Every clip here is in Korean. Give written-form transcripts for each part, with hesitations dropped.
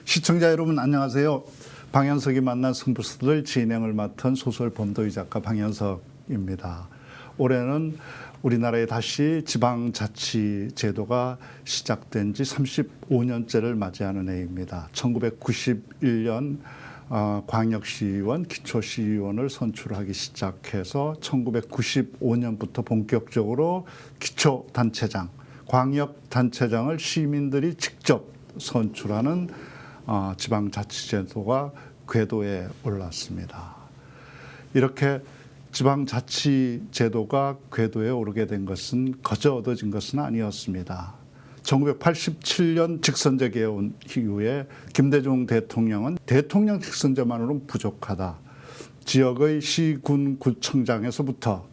시청자 여러분 안녕하세요. 방현석이 만난 승부수들 진행을 맡은 소설 범도희 작가 방현석입니다. 올해는 우리나라에 다시 지방자치 제도가 시작된 지 35년째를 맞이하는 해입니다. 1991년 광역시의원, 기초시의원을 선출하기 시작해서 1995년부터 본격적으로 기초단체장, 광역단체장을 시민들이 직접 선출하는 지방자치제도가 궤도에 올랐습니다. 이렇게 지방자치제도가 궤도에 오르게 된 것은 거저 얻어진 것은 아니었습니다. 1987년 직선제 개헌 이후에 김대중 대통령은 대통령 직선제만으로는 부족하다. 지역의 시, 군, 구청장에서부터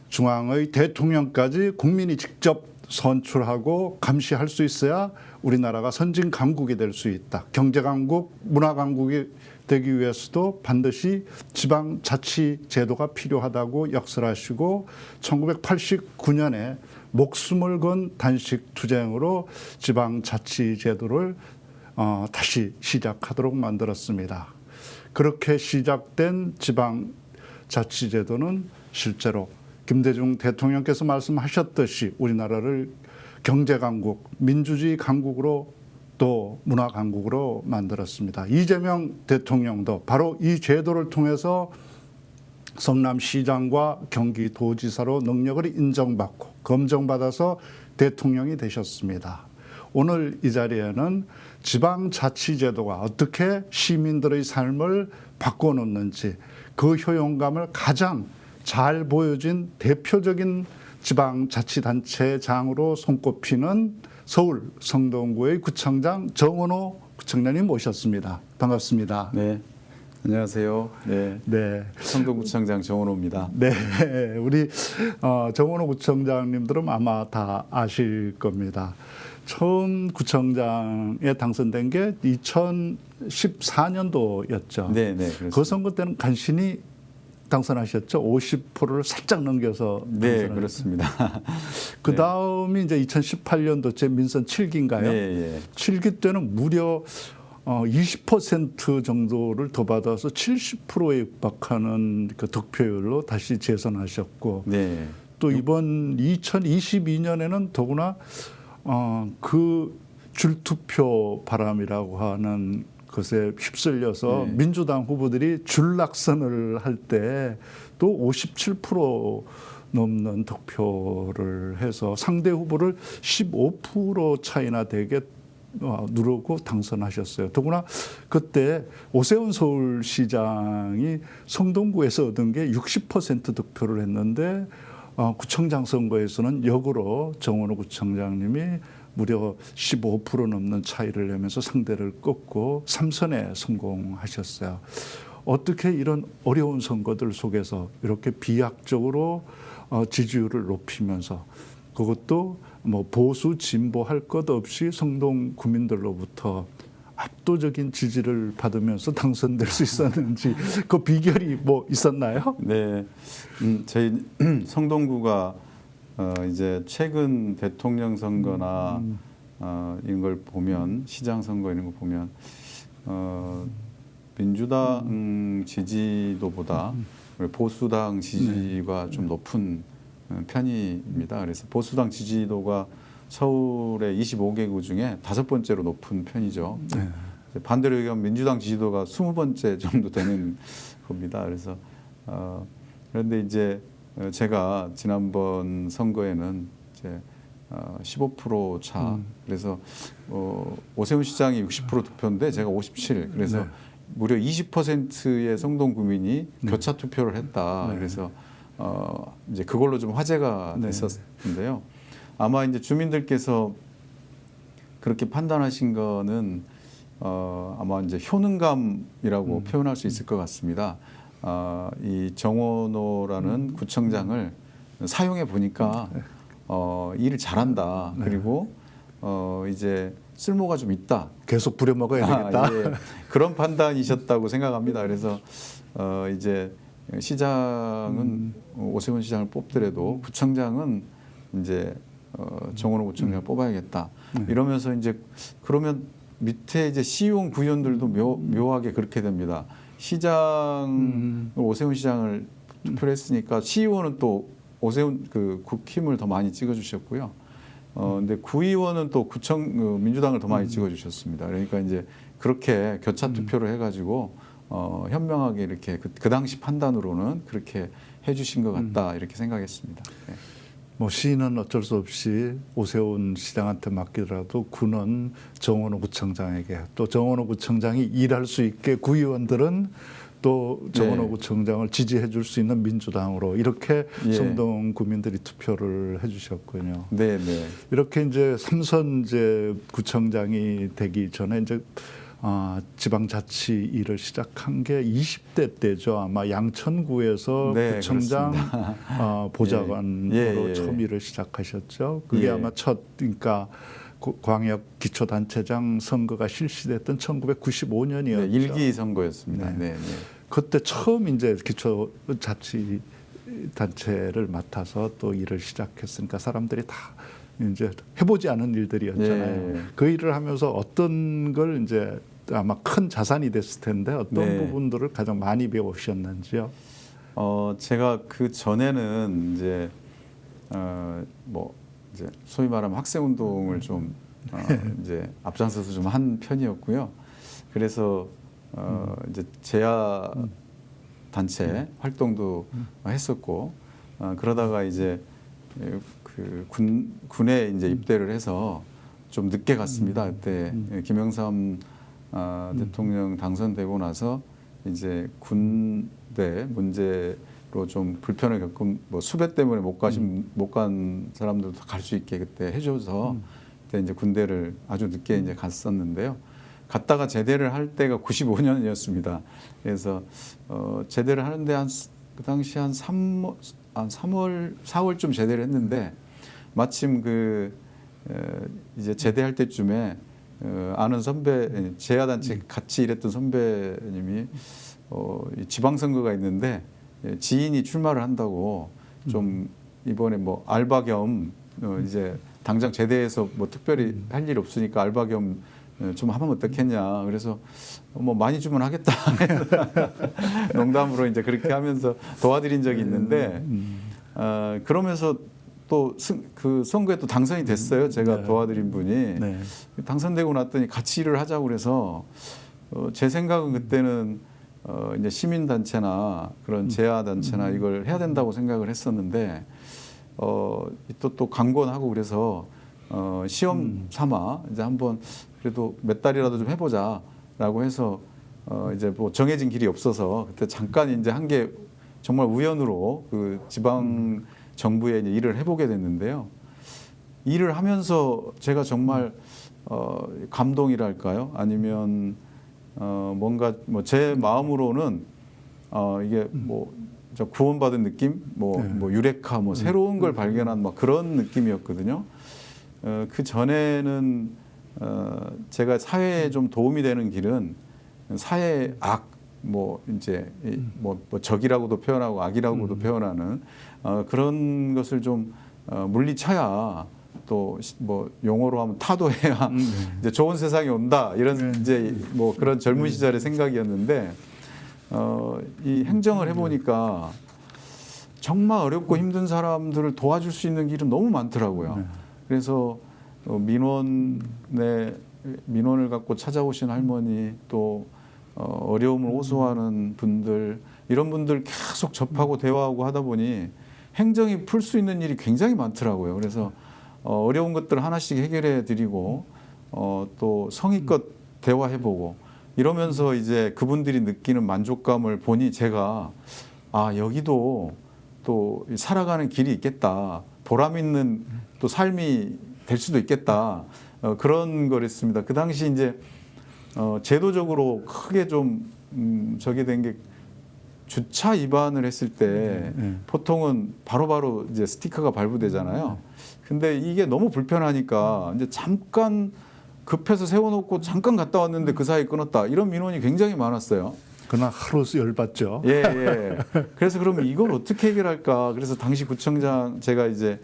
중앙의 대통령까지 국민이 직접 선출하고 감시할 수 있어야 우리나라가 선진 강국이 될 수 있다. 경제 강국, 문화 강국이 되기 위해서도 반드시 지방자치 제도가 필요하다고 역설하시고 1989년에 목숨을 건 단식 투쟁으로 지방자치 제도를 다시 시작하도록 만들었습니다. 그렇게 시작된 지방자치 제도는 실제로 김대중 대통령께서 말씀하셨듯이 우리나라를 경제강국, 민주주의 강국으로 또 문화강국으로 만들었습니다. 이재명 대통령도 바로 이 제도를 통해서 성남시장과 경기도지사로 능력을 인정받고 검증받아서 대통령이 되셨습니다. 오늘 이 자리에는 지방자치제도가 어떻게 시민들의 삶을 바꿔놓는지 그 효용감을 가장 잘 보여진 대표적인 지방자치단체장으로 손꼽히는 서울 성동구의 구청장 정원호 구청장님 모셨습니다. 반갑습니다. 네, 안녕하세요. 네, 성동구청장 정원호입니다. 네, 우리 정원호 구청장님들은 아마 다 아실 겁니다. 처음 구청장에 당선된 게 2014년도였죠. 네, 그렇습니다. 그 선거 때는 간신히 당선하셨죠. 50%를 살짝 넘겨서 네, 그렇습니다. 그 다음이 이제 2018년도째 민선 7기인가요? 네. 7기 때는 무려 20% 정도를 더 받아서 70%에 육박하는 그 득표율로 다시 재선하셨고, 네. 또 이번 2022년에는 더구나 그 줄투표 바람이라고 하는 것에 휩쓸려서 민주당 후보들이 줄낙선을 할 때 또 57% 넘는 득표를 해서 상대 후보를 15% 차이나 되게 누르고 당선하셨어요. 더구나 그때 오세훈 서울시장이 성동구에서 얻은 게 60% 득표를 했는데 구청장 선거에서는 역으로 정원호 구청장님이 무려 15% 넘는 차이를 내면서 상대를 꺾고 3선에 성공하셨어요. 어떻게 이런 어려운 선거들 속에서 이렇게 비약적으로 지지율을 높이면서 그것도 뭐 보수 진보 할 것 없이 성동 구민들로부터 압도적인 지지를 받으면서 당선될 수 있었는지 그 비결이 뭐 있었나요? 네, 저희 성동구가 이제 최근 대통령 선거나 이런 걸 보면 시장 선거 이런 거 보면 민주당 지지도보다 보수당 지지가 좀 높은 편입니다. 그래서 보수당 지지도가 서울의 25개구 중에 5번째로 높은 편이죠. 네. 반대로 얘기하면 민주당 지지도가 20번째 정도 되는 겁니다. 그래서 그런데 이제 제가 지난번 선거에는 이제 15% 차. 그래서 오세훈 시장이 60% 득표인데 제가 57. 그래서 네. 무려 20%의 성동 구민이 교차 투표를 했다. 네. 그래서 이제 그걸로 좀 화제가 됐었는데요. 아마 이제 주민들께서 그렇게 판단하신 거는 아마 이제 효능감이라고 표현할 수 있을 것 같습니다. 이 정원호라는 구청장을 사용해 보니까 일을 잘한다. 그리고 이제 쓸모가 좀 있다. 계속 부려먹어야 되겠다. 예. 그런 판단이셨다고 생각합니다. 그래서 이제 시장은 오세훈 시장을 뽑더라도 구청장은 이제 정원호 구청장을 뽑아야겠다. 이러면서 이제 그러면 밑에 이제 시의원, 구의원들도 묘하게 그렇게 됩니다. 시장 오세훈 시장을 투표를 했으니까 시의원은 또 오세훈 그 국힘을 더 많이 찍어주셨고요. 근데 구의원은 또 구청 민주당을 더 많이 찍어주셨습니다. 그러니까 이제 그렇게 교차 투표를 해가지고 현명하게 이렇게 그 당시 판단으로는 그렇게 해주신 것 같다 이렇게 생각했습니다. 네. 뭐 시는 어쩔 수 없이 오세훈 시장한테 맡기더라도 구는 정원호 구청장에게, 또 정원호 구청장이 일할 수 있게 구의원들은 또 정원호 네. 구청장을 지지해 줄 수 있는 민주당으로 이렇게 예. 성동 구민들이 투표를 해 주셨군요. 네, 네. 이렇게 이제 삼선 이제 구청장이 되기 전에 이제 지방자치 일을 시작한 게 20대 때죠. 아마 양천구에서 네, 구청장 보좌관으로 예, 예. 처음 일을 시작하셨죠. 그게 예. 아마 첫 그러니까 광역 기초단체장 선거가 실시됐던 1995년이었죠. 네, 일기 선거였습니다. 네. 네, 네. 그때 처음 이제 기초자치 단체를 맡아서 또 일을 시작했으니까 사람들이 다 이제 해보지 않은 일들이었잖아요. 예. 그 일을 하면서 어떤 걸 이제 아마 큰 자산이 됐을 텐데 어떤 네. 부분들을 가장 많이 배우셨는지요? 제가 그 전에는 이제 뭐 이제 소위 말하면 학생 운동을 좀 이제 앞장서서 좀 한 편이었고요. 그래서 이제 재야 단체 활동도 했었고 그러다가 이제 그 군에 이제 입대를 해서 좀 늦게 갔습니다. 그때 김영삼 대통령 당선되고 나서 이제 군대 문제로 좀 불편을 겪은 뭐 수배 때문에 못 간 사람들도 갈 수 있게 그때 해줘서 그때 이제 군대를 아주 늦게 이제 갔었는데요. 갔다가 제대를 할 때가 95년이었습니다. 그래서 제대를 하는데 그 당시 한 3월, 4월쯤 제대를 했는데 마침 이제 제대할 때쯤에 아는 선배, 재야단체 같이 일했던 선배님이 이 지방선거가 있는데 지인이 출마를 한다고 좀 이번에 뭐 알바 겸 이제 당장 제대해서 뭐 특별히 할 일 없으니까 알바 겸 좀 하면 어떻겠냐. 그래서 뭐 많이 주면 하겠다. 농담으로 이제 그렇게 하면서 도와드린 적이 있는데 그러면서 또 그 선거에 또 당선이 됐어요. 제가 네. 도와드린 분이 네. 당선되고 났더니 같이 일을 하자고 그래서 제 생각은 그때는 이제 시민단체나 그런 재야단체나 이걸 해야 된다고 생각을 했었는데 또 강권하고 그래서 시험 삼아 이제 한번 그래도 몇 달이라도 좀 해보자라고 해서 이제 뭐 정해진 길이 없어서 그때 잠깐 이제 한 게 정말 우연으로 그 지방 정부에 이제 일을 해보게 됐는데요. 일을 하면서 제가 정말 감동이랄까요? 아니면 뭔가 뭐 제 마음으로는 이게 뭐 저 구원받은 느낌, 뭐 유레카, 뭐 새로운 걸 발견한 막 그런 느낌이었거든요. 그 전에는 제가 사회에 좀 도움이 되는 길은 사회 악, 뭐 이제 뭐 적이라고도 표현하고 악이라고도 표현하는 그런 것을 좀 물리쳐야 또 뭐 용어로 하면 타도해야 이제 좋은 세상이 온다 이런 이제 뭐 그런 젊은 시절의 생각이었는데 이 행정을 해보니까 정말 어렵고 힘든 사람들을 도와줄 수 있는 길은 너무 많더라고요. 그래서 민원을 갖고 찾아오신 할머니 또 어려움을 호소하는 분들 이런 분들 계속 접하고 대화하고 하다 보니 행정이 풀 수 있는 일이 굉장히 많더라고요. 그래서 어려운 것들 하나씩 해결해 드리고 또 성의껏 대화해보고 이러면서 이제 그분들이 느끼는 만족감을 보니 제가 여기도 또 살아가는 길이 있겠다. 보람 있는 또 삶이 될 수도 있겠다. 그런 거랬습니다. 그 당시 이제 제도적으로 크게 좀 저게 된 게 주차 위반을 했을 때 보통은 바로바로 이제 스티커가 발부되잖아요. 근데 이게 너무 불편하니까 이제 잠깐 급해서 세워놓고 잠깐 갔다 왔는데 그 사이에 끊었다. 이런 민원이 굉장히 많았어요. 그날 하루 열받죠. 예. 그래서 그러면 이걸 어떻게 해결할까? 그래서 당시 구청장 제가 이제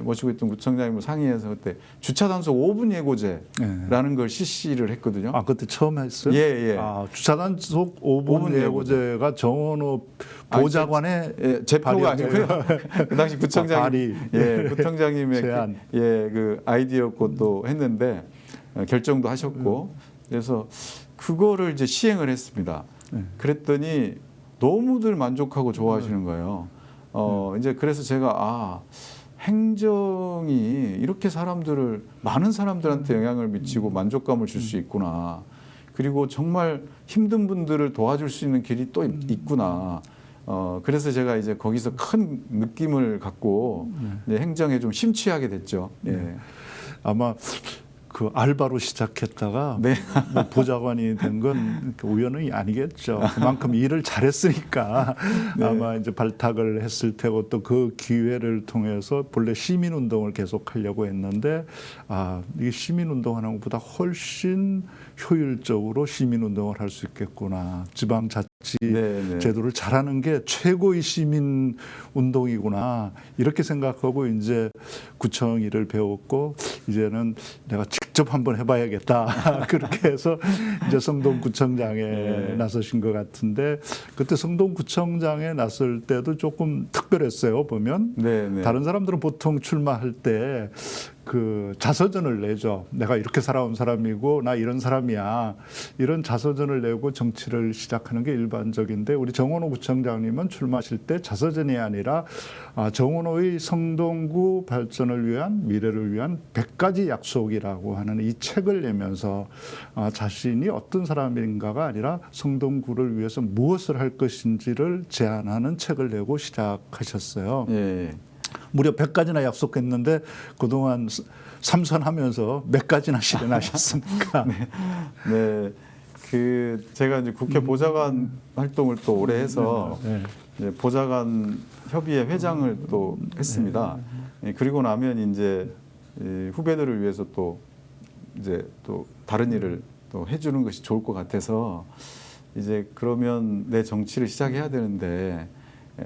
모시고 있던 구청장님 상의해서 그때 주차 단속 5분 예고제라는 걸 실시를 했거든요. 아, 그때 처음 했어요? 예. 아, 주차 단속 5분 5분 예고제가 정원호 보좌관의 제표가 아니고요. 그 당시 구청장 발의. 구청장님의 제안. 그 아이디어였고 또 했는데 결정도 하셨고 그래서 그거를 이제 시행을 했습니다. 그랬더니 너무들 만족하고 좋아하시는 거예요. 이제 그래서 제가 행정이 이렇게 많은 사람들한테 영향을 미치고 만족감을 줄 수 있구나. 그리고 정말 힘든 분들을 도와줄 수 있는 길이 또 있구나. 그래서 제가 이제 거기서 큰 느낌을 갖고 이제 행정에 좀 심취하게 됐죠. 예. 아마 그 알바로 시작했다가 네. 뭐 보좌관이 된 건 우연이 아니겠죠. 그만큼 일을 잘했으니까 네. 아마 이제 발탁을 했을 테고 또 그 기회를 통해서 본래 시민 운동을 계속하려고 했는데 이게 시민 운동하는 것보다 훨씬 효율적으로 시민 운동을 할 수 있겠구나. 지방자치 네. 제도를 잘하는 게 최고의 시민 운동이구나. 이렇게 생각하고 이제 구청 일을 배웠고 이제는 내가 직접 한번 해봐야겠다. 그렇게 해서 이제 성동구청장에 나서신 것 같은데 그때 성동구청장에 나설 때도 조금 특별했어요. 보면 다른 사람들은 보통 출마할 때 그 자서전을 내죠. 내가 이렇게 살아온 사람이고 나 이런 사람이야. 이런 자서전을 내고 정치를 시작하는 게 일반적인데 우리 정원호 구청장님은 출마하실 때 자서전이 아니라 정원호의 성동구 발전을 위한 미래를 위한 100가지 약속이라고 하는 이 책을 내면서 자신이 어떤 사람인가가 아니라 성동구를 위해서 무엇을 할 것인지를 제안하는 책을 내고 시작하셨어요. 무려 100가지나 약속했는데 그동안 삼선하면서 몇 가지나 실현하셨습니까? 네. 그 제가 이제 국회 보좌관 활동을 또 오래 해서 이제 보좌관 협의회 회장을 또 했습니다. 그리고 나면 이제 후배들을 위해서 또 이제 또 다른 일을 또 해주는 것이 좋을 것 같아서 이제 그러면 내 정치를 시작해야 되는데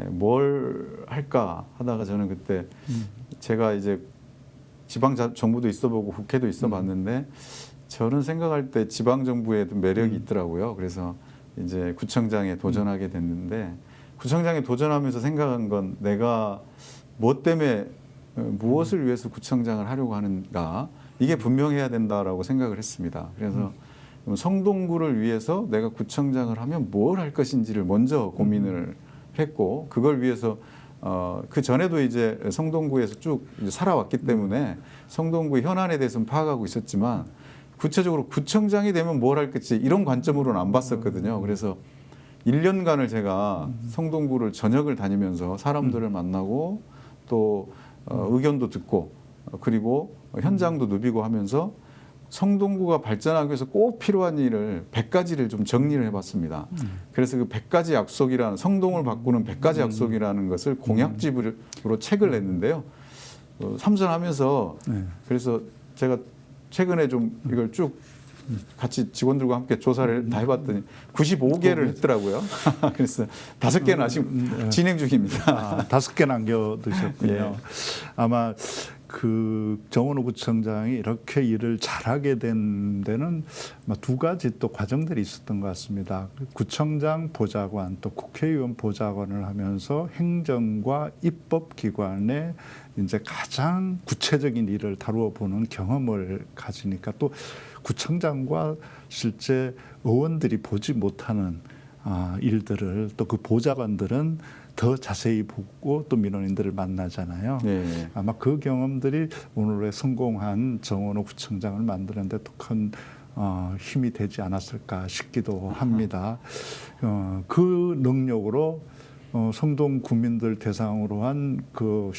뭘 할까 하다가 저는 그때 제가 이제 지방 정부도 있어보고 국회도 있어봤는데 저는 생각할 때 지방 정부에도 매력이 있더라고요. 그래서 이제 구청장에 도전하게 됐는데 구청장에 도전하면서 생각한 건 내가 뭐 때문에 무엇을 위해서 구청장을 하려고 하는가 이게 분명해야 된다라고 생각을 했습니다. 그래서 성동구를 위해서 내가 구청장을 하면 뭘 할 것인지를 먼저 고민을 했고 그걸 위해서 그 전에도 이제 성동구에서 쭉 이제 살아왔기 때문에 성동구의 현안에 대해서는 파악하고 있었지만 구체적으로 구청장이 되면 뭘 할 것지 이런 관점으로는 안 봤었거든요. 그래서 1년간을 제가 성동구를 전역을 다니면서 사람들을 만나고 또 의견도 듣고 그리고 현장도 누비고 하면서 성동구가 발전하기 위해서 꼭 필요한 일을 100가지를 좀 정리를 해봤습니다. 그래서 그 100가지 약속이라는 성동을 바꾸는 100가지 약속이라는 것을 공약집으로 책을 냈는데요. 삼선하면서 그래서 제가 최근에 좀 이걸 쭉 같이 직원들과 함께 조사를 다 해봤더니 95개를 했더라고요. 그래서 5개는 아직 진행 중입니다. 5개 남겨두셨군요. 아마 그 정원호 구청장이 이렇게 일을 잘하게 된 데는 두 가지 또 과정들이 있었던 것 같습니다. 구청장 보좌관 또 국회의원 보좌관을 하면서 행정과 입법기관의 이제 가장 구체적인 일을 다루어 보는 경험을 가지니까 또 구청장과 실제 의원들이 보지 못하는 일들을 또 그 보좌관들은 더 자세히 보고 또 민원인들을 만나잖아요. 아마 그 경험들이 오늘의 성공한 정원호 구청장을 만드는 데 또 큰 힘이 되지 않았을까 싶기도 합니다. 그 능력으로 성동 구민들 대상으로 한 그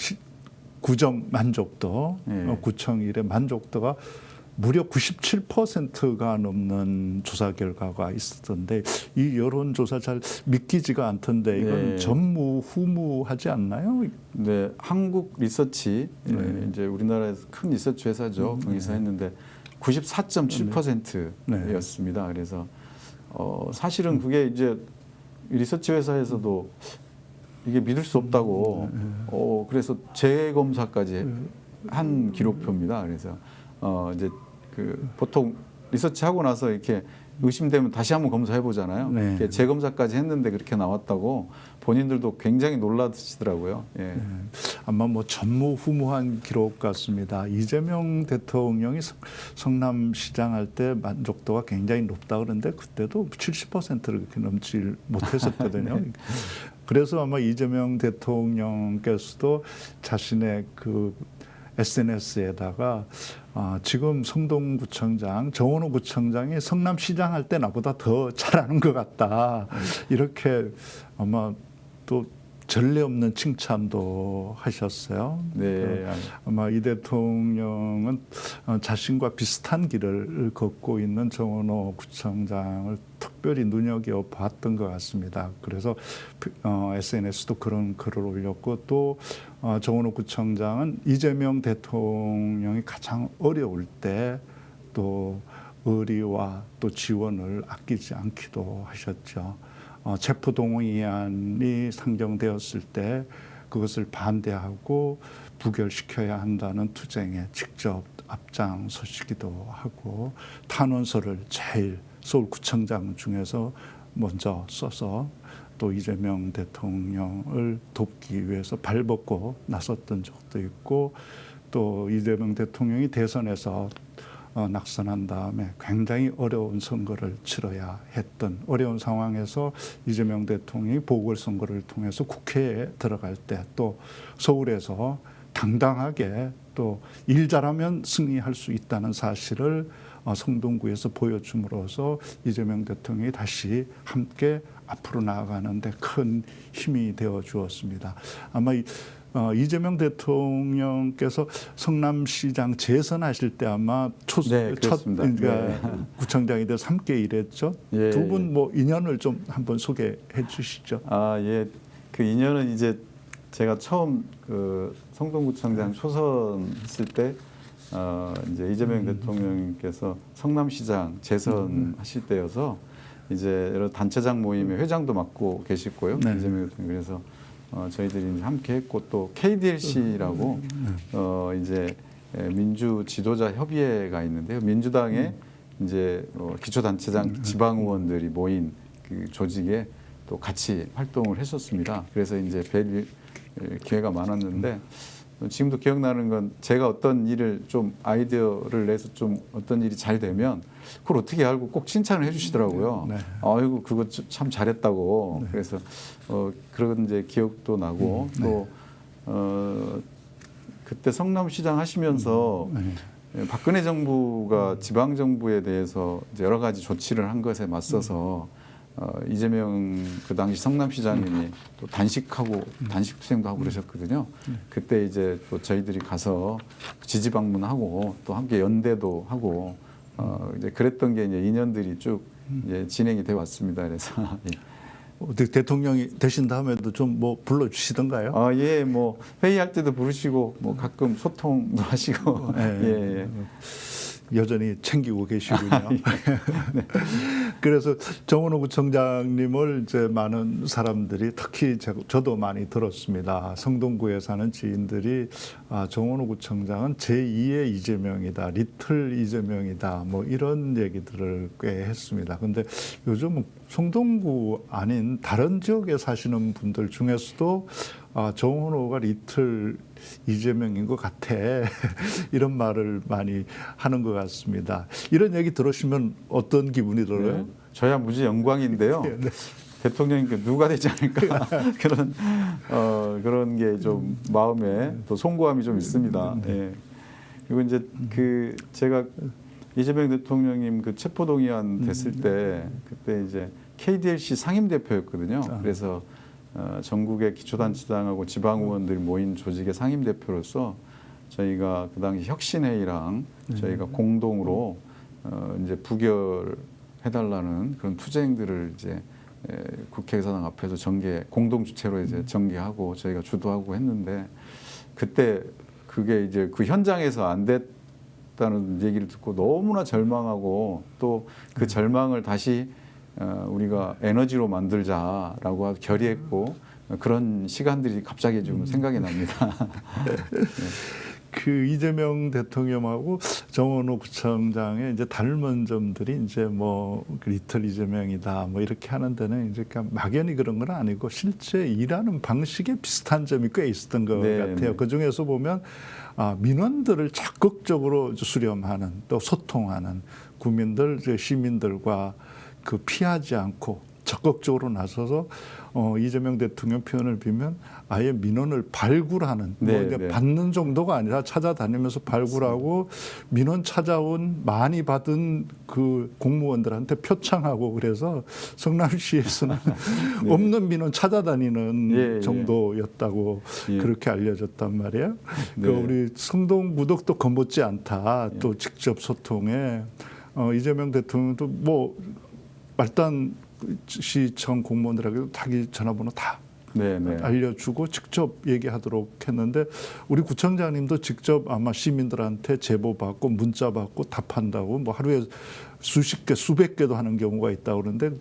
구정 만족도, 구청 일의 만족도가 무려 97%가 넘는 조사 결과가 있었던데 이 여론조사 잘 믿기지가 않던데 이건 전무후무하지 않나요? 네, 한국 리서치 이제 우리나라에서 큰 리서치 회사죠. 거기서 했는데 94.7%였습니다. 그래서 사실은 그게 이제 리서치 회사에서도 이게 믿을 수 없다고 그래서 재검사까지 한 기록표입니다. 그래서 이제 그 보통 리서치 하고 나서 이렇게 의심되면 다시 한번 검사해 보잖아요. 네. 재검사까지 했는데 그렇게 나왔다고 본인들도 굉장히 놀라시더라고요. 예. 아마 뭐 전무후무한 기록 같습니다. 이재명 대통령이 성남시장 할 때 만족도가 굉장히 높다 그러는데 그때도 70%를 그렇게 넘지 못했었거든요. 그래서 아마 이재명 대통령께서도 자신의 그 SNS에다가 지금 성동구청장, 정원호 구청장이 성남시장 할 때 나보다 더 잘하는 것 같다. 이렇게 아마 또 전례 없는 칭찬도 하셨어요. 네. 아마 이 대통령은 자신과 비슷한 길을 걷고 있는 정원호 구청장을 특별히 눈여겨봤던 것 같습니다. 그래서 SNS도 그런 글을 올렸고 또 정원호 구청장은 이재명 대통령이 가장 어려울 때 또 의리와 또 지원을 아끼지 않기도 하셨죠. 체포동의안이 상정되었을 때 그것을 반대하고 부결시켜야 한다는 투쟁에 직접 앞장서시기도 하고 탄원서를 제일 서울구청장 중에서 먼저 써서 또 이재명 대통령을 돕기 위해서 발벗고 나섰던 적도 있고 또 이재명 대통령이 대선에서 낙선한 다음에 굉장히 어려운 선거를 치러야 했던 어려운 상황에서 이재명 대통령이 보궐선거를 통해서 국회에 들어갈 때 또 서울에서 당당하게 또 일 잘하면 승리할 수 있다는 사실을 성동구에서 보여줌으로써 이재명 대통령이 다시 함께 앞으로 나아가는 데 큰 힘이 되어 주었습니다. 아마 이재명 대통령께서 성남시장 재선하실 때 아마 첫 구청장이 돼서 함께 일했죠. 예, 두 분 뭐 인연을 좀 한번 소개해 주시죠. 예. 그 인연은 이제 제가 처음 그 성동구청장 초선했을 때 이제 이재명 대통령께서 성남시장 재선하실 때여서 이제 여러 단체장 모임의 회장도 맡고 계시고요. 네. 이재명 대통령 그래서 저희들이 함께 했고 또 KDLC라고 이제 민주 지도자 협의회가 있는데요. 민주당의 이제 기초단체장 지방 의원들이 모인 그 조직에 또 같이 활동을 했었습니다. 그래서 이제 뵐 기회가 많았는데 지금도 기억나는 건 제가 어떤 일을 좀 아이디어를 내서 좀 어떤 일이 잘 되면 그걸 어떻게 알고 꼭 칭찬을 해주시더라고요. 네. 아이고 그거 참 잘했다고. 네. 그래서 그런 이제 기억도 나고 또 그때 성남시장 하시면서 박근혜 정부가 지방 정부에 대해서 이제 여러 가지 조치를 한 것에 맞서서 이재명 그 당시 성남시장님이 또 단식하고 단식 투쟁도 하고 그러셨거든요. 그때 이제 또 저희들이 가서 지지 방문하고 또 함께 연대도 하고 이제 그랬던 게 이제 인연들이 쭉 이제 진행이 돼 왔습니다. 그래서 대통령이 되신 다음에도 좀 뭐 불러주시던가요? 예, 뭐 회의할 때도 부르시고 뭐 가끔 소통도 하시고 예. 여전히 챙기고 계시군요. 네. 그래서 정원호 구청장님을 이제 많은 사람들이 특히 저도 많이 들었습니다. 성동구에 사는 지인들이 정원호 구청장은 제2의 이재명이다, 리틀 이재명이다, 뭐 이런 얘기들을 꽤 했습니다. 근데 요즘 성동구 아닌 다른 지역에 사시는 분들 중에서도 정원호가 리틀 이재명인 것 같아 이런 말을 많이 하는 것 같습니다. 이런 얘기 들으시면 어떤 기분이 들어요? 네, 저야 무지 영광인데요. 네. 대통령님께 누가 되지 않을까 그런 게 좀 마음에 또 송구함이 좀 있습니다. 예. 그리고 이제 그 제가 이재명 대통령님 그 체포동의안 됐을 때 그때 이제 KDLC 상임대표였거든요. 그래서 전국의 기초단체장하고 지방의원들이 모인 조직의 상임대표로서 저희가 그 당시 혁신회의랑 저희가 공동으로 이제 부결해달라는 그런 투쟁들을 이제 국회의사당 앞에서 공동 주체로 이제 전개하고 저희가 주도하고 했는데 그때 그게 이제 그 현장에서 안 됐다는 얘기를 듣고 너무나 절망하고 또 그 절망을 다시 우리가 에너지로 만들자라고 결의했고 그런 시간들이 갑자기 좀 생각이 납니다. 그 이재명 대통령하고 정원호 구청장의 이제 닮은 점들이 이제 뭐 리틀 이재명이다 뭐 이렇게 하는 데는 이제 그러니까 막연히 그런 건 아니고 실제 일하는 방식에 비슷한 점이 꽤 있었던 것 네, 같아요. 네. 그 중에서 보면 민원들을 적극적으로 수렴하는 또 소통하는 국민들 시민들과 그 피하지 않고 적극적으로 나서서 이재명 대통령 표현을 빌면 아예 민원을 발굴하는 네, 뭐 이제 네. 받는 정도가 아니라 찾아다니면서 발굴하고 민원 찾아온 많이 받은 그 공무원들한테 표창하고 그래서 성남시에서는 네. 없는 민원 찾아다니는 예, 예. 정도였다고 예. 그렇게 알려졌단 말이에요. 네. 그 우리 성동 무덕도 겁먹지 않다. 또 직접 소통에 이재명 대통령도 뭐 말단 시청 공무원들에게도 자기 전화번호 다 네, 네. 알려주고 직접 얘기하도록 했는데 우리 구청장님도 직접 아마 시민들한테 제보 받고 문자 받고 답한다고 뭐 하루에 수십 개 수백 개도 하는 경우가 있다고 그러는데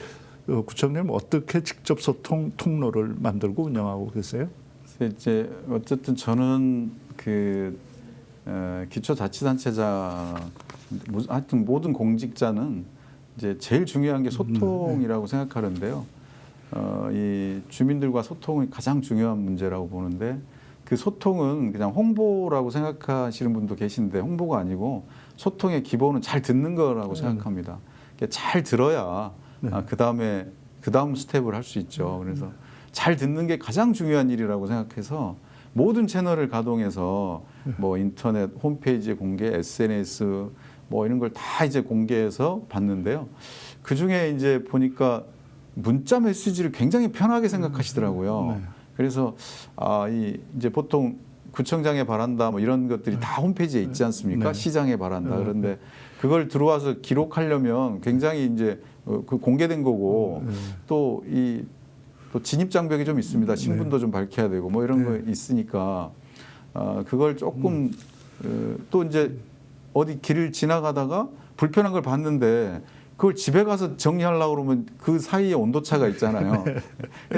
구청장님 어떻게 직접 소통 통로를 만들고 운영하고 계세요? 그래서 이제 어쨌든 저는 그 기초자치단체장 하여튼 모든 공직자는 이제 제일 중요한 게 소통이라고 생각하는데요. 이 주민들과 소통이 가장 중요한 문제라고 보는데 그 소통은 그냥 홍보라고 생각하시는 분도 계신데 홍보가 아니고 소통의 기본은 잘 듣는 거라고 생각합니다. 잘 들어야 그 다음 스텝을 할 수 있죠. 그래서 잘 듣는 게 가장 중요한 일이라고 생각해서 모든 채널을 가동해서 뭐 인터넷 홈페이지 공개, SNS 뭐 이런 걸 다 이제 공개해서 봤는데요. 그 중에 이제 보니까 문자 메시지를 굉장히 편하게 생각하시더라고요. 네. 그래서 이제 보통 구청장에 바란다 뭐 이런 것들이 다 홈페이지에 있지 않습니까? 네. 시장에 바란다. 그런데 그걸 들어와서 기록하려면 굉장히 이제 그 공개된 거고 또 진입 장벽이 좀 있습니다. 신분도 좀 밝혀야 되고 뭐 이런 거 있으니까 그걸 조금 또 이제 어디 길을 지나가다가 불편한 걸 봤는데 그걸 집에 가서 정리하려고 그러면 그 사이에 온도차가 있잖아요.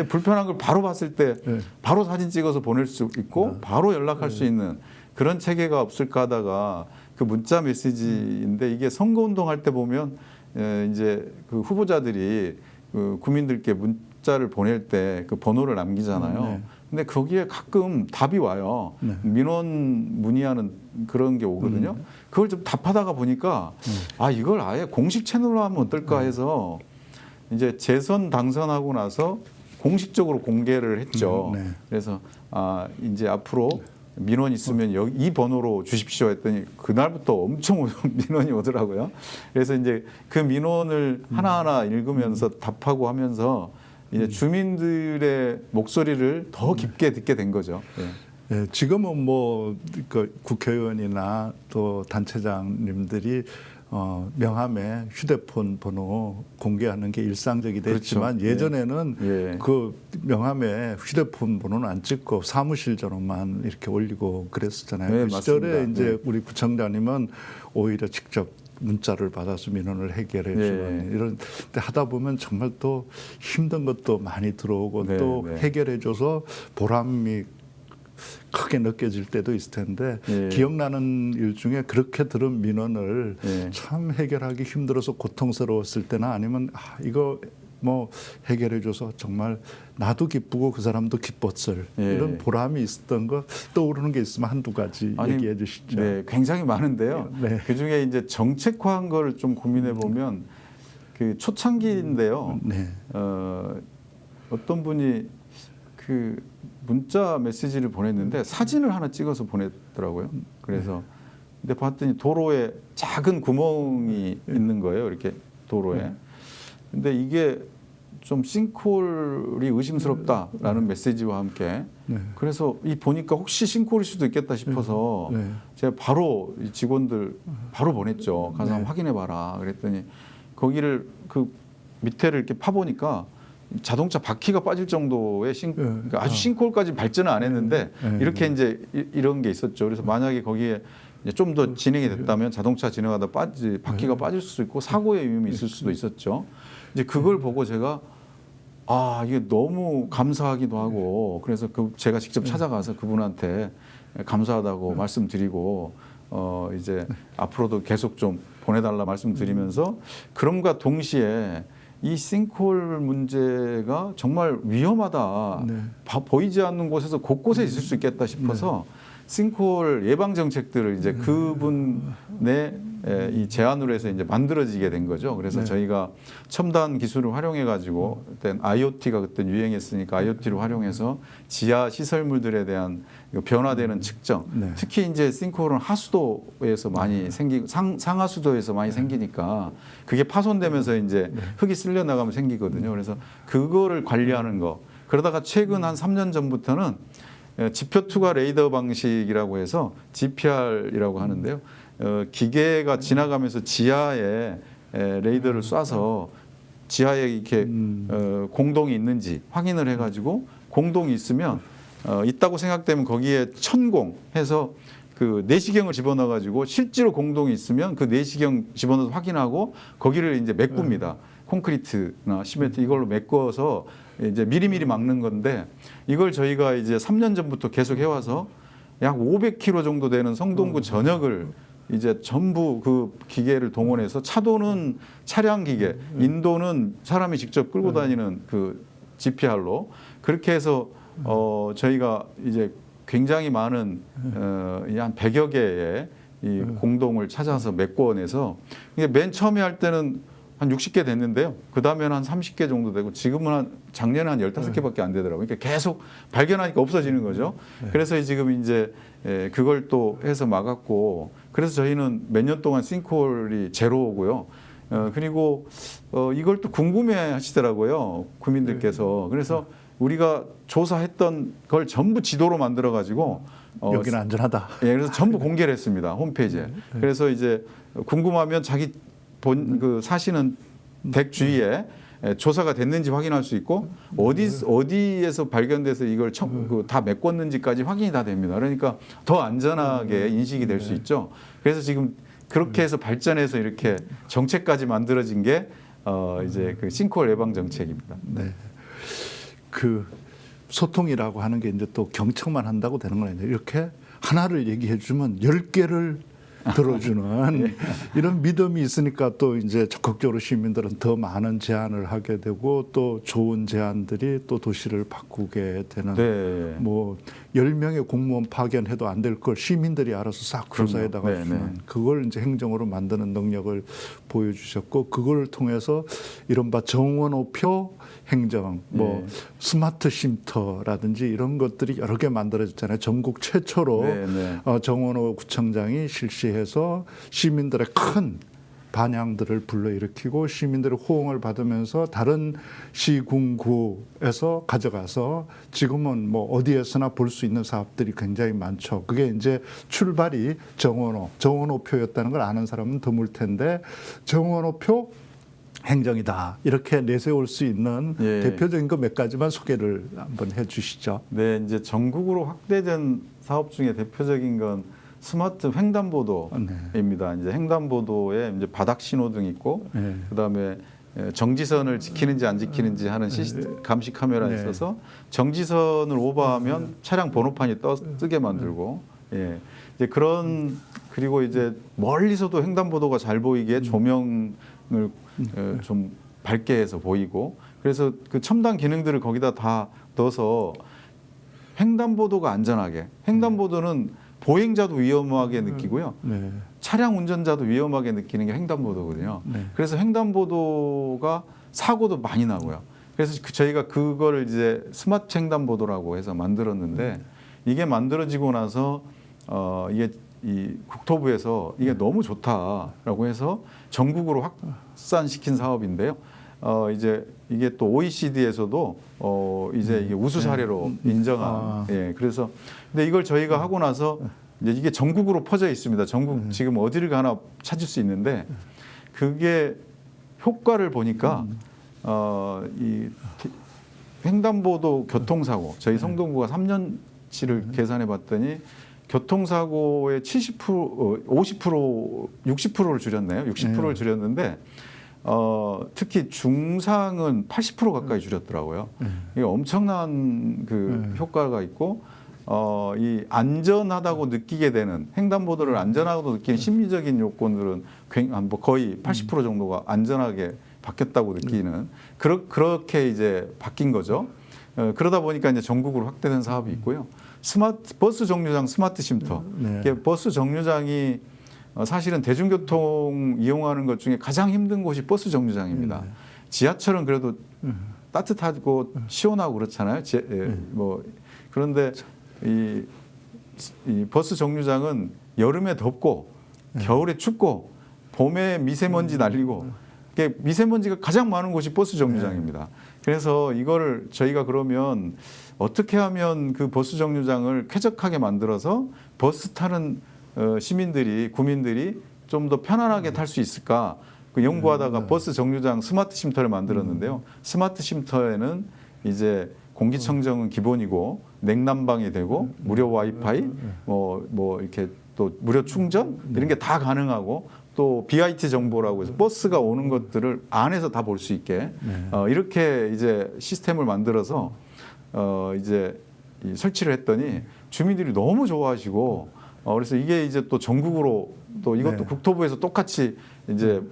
불편한 걸 바로 봤을 때 바로 사진 찍어서 보낼 수 있고 바로 연락할 수 있는 그런 체계가 없을까 하다가 그 문자 메시지인데 이게 선거운동 할 때 보면 이제 그 후보자들이 그 국민들께 문자를 보낼 때 그 번호를 남기잖아요. 네. 근데 거기에 가끔 답이 와요. 네. 민원 문의하는 그런 게 오거든요. 그걸 좀 답하다가 보니까 이걸 아예 공식 채널로 하면 어떨까 해서 이제 재선 당선하고 나서 공식적으로 공개를 했죠. 네. 그래서 이제 앞으로 민원 있으면 이 번호로 주십시오 했더니 그날부터 엄청 민원이 오더라고요. 그래서 이제 그 민원을 하나하나 읽으면서 답하고 하면서 이제 주민들의 목소리를 더 깊게 듣게 된 거죠. 예. 예, 지금은 뭐 그 국회의원이나 또 단체장님들이 명함에 휴대폰 번호 공개하는 게 일상적이 됐지만 그렇죠. 예전에는 예. 그 명함에 휴대폰 번호는 안 찍고 사무실 전화만 이렇게 올리고 그랬었잖아요. 네, 그 시절에 맞습니다. 이제 네. 우리 구청장님은 오히려 직접 문자를 받아서 민원을 해결해 주는 네. 이런 때 하다 보면 정말 또 힘든 것도 많이 들어오고 네, 또 네. 해결해 줘서 보람이 크게 느껴질 때도 있을 텐데 예. 기억나는 일 중에 그렇게 들은 민원을 예. 참 해결하기 힘들어서 고통스러웠을 때나 아니면 이거 뭐 해결해줘서 정말 나도 기쁘고 그 사람도 기뻤을 예. 이런 보람이 있었던 거 떠오르는 게 있으면 한두 가지 얘기해 주시죠. 네, 굉장히 많은데요. 네. 그 중에 이제 정책화한 걸 좀 고민해 보면 그 초창기인데요. 네. 어떤 분이 그 문자 메시지를 보냈는데 사진을 하나 찍어서 보냈더라고요. 그래서 근데 봤더니 도로에 작은 구멍이 있는 거예요. 이렇게 도로에. 근데 이게 좀 싱크홀이 의심스럽다라는 메시지와 함께 네. 그래서 보니까 혹시 싱크홀일 수도 있겠다 싶어서 네. 제가 바로 이 직원들 바로 보냈죠. 가서 네. 한번 확인해 봐라. 그랬더니 거기를 그 밑에를 이렇게 파보니까 자동차 바퀴가 빠질 정도의 그러니까 아주 싱크홀까지 발전은 안 했는데 이렇게 이제 이런 게 있었죠. 그래서 만약에 거기에 좀 더 진행이 됐다면 자동차 진행하다 바퀴가 빠질 수도 있고 사고의 위험이 있을 수도 있었죠. 이제 그걸 보고 제가 이게 너무 감사하기도 하고 그래서 제가 직접 찾아가서 그분한테 감사하다고 말씀드리고 이제 앞으로도 계속 좀 보내달라 말씀드리면서 그럼과 동시에 이 싱크홀 문제가 정말 위험하다. 네. 보이지 않는 곳에서 곳곳에 있을 수 있겠다 싶어서 싱크홀 예방 정책들을 이제 그분의 이 제안으로 해서 이제 만들어지게 된 거죠. 그래서 네. 저희가 첨단 기술을 활용해 가지고 그때 IoT가 그때 유행했으니까 IoT를 활용해서 지하 시설물들에 대한 변화되는 측정. 네. 특히 이제 싱크홀은 하수도에서 많이 상하수도에서 많이 생기니까 그게 파손되면서 이제 흙이 쓸려 나가면 생기거든요. 그래서 그거를 관리하는 거. 그러다가 최근 한 3년 전부터는 지표 투과 레이더 방식이라고 해서 GPR이라고 하는데요. 기계가 지나가면서 지하에 레이더를 쏴서 지하에 이렇게 공동이 있는지 확인을 해가지고 공동이 있으면 있다고 생각되면 거기에 천공해서 그 내시경을 집어넣어가지고 실제로 공동이 있으면 그 내시경 집어넣어서 확인하고 거기를 이제 메꿉니다. 콘크리트나 시멘트 이걸로 메꿔서 이제 미리미리 막는 건데 이걸 저희가 이제 3년 전부터 계속 해와서 약 500km 정도 되는 성동구 전역을 이제 전부 그 기계를 동원해서 차도는 차량 기계, 인도는 사람이 직접 끌고 다니는 그 GPR로 그렇게 해서 저희가 이제 굉장히 많은 한 100여 개의 이 공동을 찾아서 메꿔내서 이게 맨 처음에 할 때는 한 60개 됐는데요. 그 다음에는 한 30개 정도 되고 지금은 작년에 한 15개밖에 안 되더라고요. 그러니까 계속 발견하니까 없어지는 거죠. 그래서 지금 이제 그걸 또 해서 막았고 그래서 저희는 몇 년 동안 싱크홀이 제로고요. 그리고 이걸 또 궁금해 하시더라고요. 국민들께서. 그래서 우리가 조사했던 걸 전부 지도로 만들어 가지고 여기는 안전하다. 예, 그래서 전부 공개를 했습니다. 홈페이지에. 그래서 이제 궁금하면 자기 그 사시는 댁 주위에 조사가 됐는지 확인할 수 있고 어디에서 발견돼서 이걸 다 메꿨는지까지 확인이 다 됩니다. 그러니까 더 안전하게 인식이 될 수 있죠. 그래서 지금 그렇게 해서 발전해서 이렇게 정책까지 만들어진 게 이제 그 싱크홀 예방 정책입니다. 네. 그 소통이라고 하는 게 이제 또 경청만 한다고 되는 건 아니에요. 이렇게 하나를 얘기해 주면 10개를 들어주는 이런 믿음이 있으니까 또 이제 적극적으로 시민들은 더 많은 제안을 하게 되고 또 좋은 제안들이 또 도시를 바꾸게 되는 네. 뭐 10명의 공무원 파견해도 안 될 걸 시민들이 알아서 싹 조사에다가 네, 주는 그걸 이제 행정으로 만드는 능력을 보여주셨고 그걸 통해서 이른바 정원호표 행정, 뭐 스마트 쉼터라든지 이런 것들이 여러 개 만들어졌잖아요. 전국 최초로 정원호 구청장이 실시해서 시민들의 큰 반향들을 불러일으키고 시민들의 호응을 받으면서 다른 시군구에서 가져가서 지금은 뭐 어디에서나 볼 수 있는 사업들이 굉장히 많죠. 그게 이제 출발이 정원호표였다는 걸 아는 사람은 드물 텐데 정원호표 행정이다. 이렇게 내세울 수 있는 대표적인 거 몇 가지만 소개를 한번 해 주시죠. 네, 이제 전국으로 확대된 사업 중에 대표적인 건 스마트 횡단보도입니다. 이제 횡단보도에 이제 바닥 신호등 있고 그다음에 정지선을 지키는지 안 지키는지 하는 감시 카메라 있어서 정지선을 오버하면 차량 번호판이 뜨게 만들고 이제 그리고 이제 멀리서도 횡단보도가 잘 보이게 조명을 좀 밝게 해서 보이고 그래서 그 첨단 기능들을 거기다 다 넣어서 횡단보도가 안전하게 횡단보도는 보행자도 위험하게 느끼고요. 차량 운전자도 위험하게 느끼는 게 횡단보도거든요. 그래서 횡단보도가 사고도 많이 나고요. 그래서 저희가 그거를 이제 스마트 횡단보도라고 해서 만들었는데 이게 만들어지고 나서 이게 이 국토부에서 이게 너무 좋다라고 해서 전국으로 확산시킨 사업인데요. 이제 이게 또 OECD에서도 이제 이게 우수 사례로 인정한. 그래서 근데 이걸 저희가 하고 나서 이제 이게 전국으로 퍼져 있습니다. 전국 지금 어디를 가나 찾을 수 있는데 그게 효과를 보니까 이 횡단보도 교통사고 저희 성동구가 3년치를 계산해 봤더니 교통사고의 70%, 50%, 60%를 줄였네요. 60%를 줄였는데 특히 중상은 80% 가까이 줄였더라고요. 이게 엄청난 그 효과가 있고 이 안전하다고 느끼게 되는 횡단보도를 안전하다고 느끼는 심리적인 요건들은 뭐 거의 80% 정도가 안전하게 바뀌었다고 느끼는 그렇게 이제 바뀐 거죠. 그러다 보니까 이제 전국으로 확대된 사업이 있고요. 버스 정류장 스마트 쉼터. 이게 버스 정류장이 사실은 대중교통 이용하는 것 중에 가장 힘든 곳이 버스 정류장입니다. 지하철은 그래도 따뜻하고 시원하고 그렇잖아요. 뭐 그런데 이 버스 정류장은 여름에 덥고 겨울에 춥고 봄에 미세먼지 날리고 미세먼지가 가장 많은 곳이 버스 정류장입니다. 그래서 이거를 저희가 그러면 어떻게 하면 그 버스 정류장을 쾌적하게 만들어서 버스 타는 시민들이 구민들이 좀 더 편안하게 탈 수 있을까? 그 연구하다가 버스 정류장 스마트 쉼터를 만들었는데요. 스마트 쉼터에는 이제 공기청정은 기본이고 냉난방이 되고 무료 와이파이 뭐 이렇게 또 무료 충전 이런 게 다 가능하고 또 BIT 정보라고 해서 버스가 오는 것들을 안에서 다 볼 수 있게 이렇게 이제 시스템을 만들어서 이제 설치를 했더니 주민들이 너무 좋아하시고 그래서 이게 이제 또 전국으로 또 이것도 국토부에서 똑같이 이제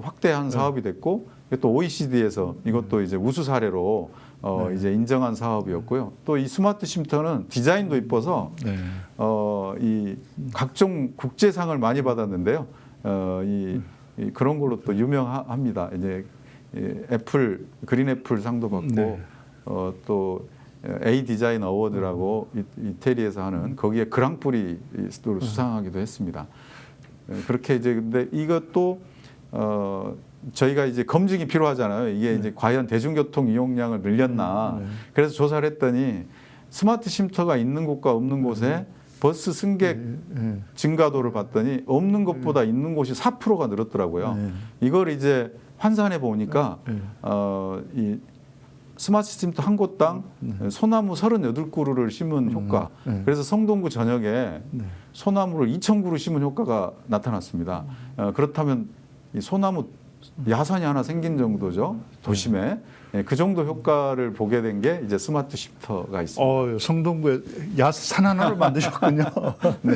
확대한 사업이 됐고 또 OECD에서 이것도 이제 우수 사례로 이제 인정한 사업이었고요. 또 이 스마트 쉼터는 디자인도 이뻐서 이 각종 국제상을 많이 받았는데요. 그런 걸로 또 유명합니다. 이제 애플 그린 애플 상도 받고 또 A 디자인 어워드라고 이태리에서 하는 거기에 그랑프리를 수상하기도 했습니다. 그렇게 이제 근데 이것도 저희가 이제 검증이 필요하잖아요. 이게 이제 과연 대중교통 이용량을 늘렸나. 그래서 조사를 했더니 스마트 쉼터가 있는 곳과 없는 곳에 버스 승객 증가도를 봤더니 없는 것보다 있는 곳이 4%가 늘었더라고요. 이걸 이제 환산해 보니까 이 스마트 쉼터 한 곳당 소나무 38그루를 심은 효과. 그래서 성동구 전역에 소나무를 2,000그루 심은 효과가 나타났습니다. 그렇다면 이 소나무 야산이 하나 생긴 정도죠. 도심에. 그 정도 효과를 보게 된 게 이제 스마트 쉼터가 있습니다. 성동구에 야산 하나를 만드셨군요. 네.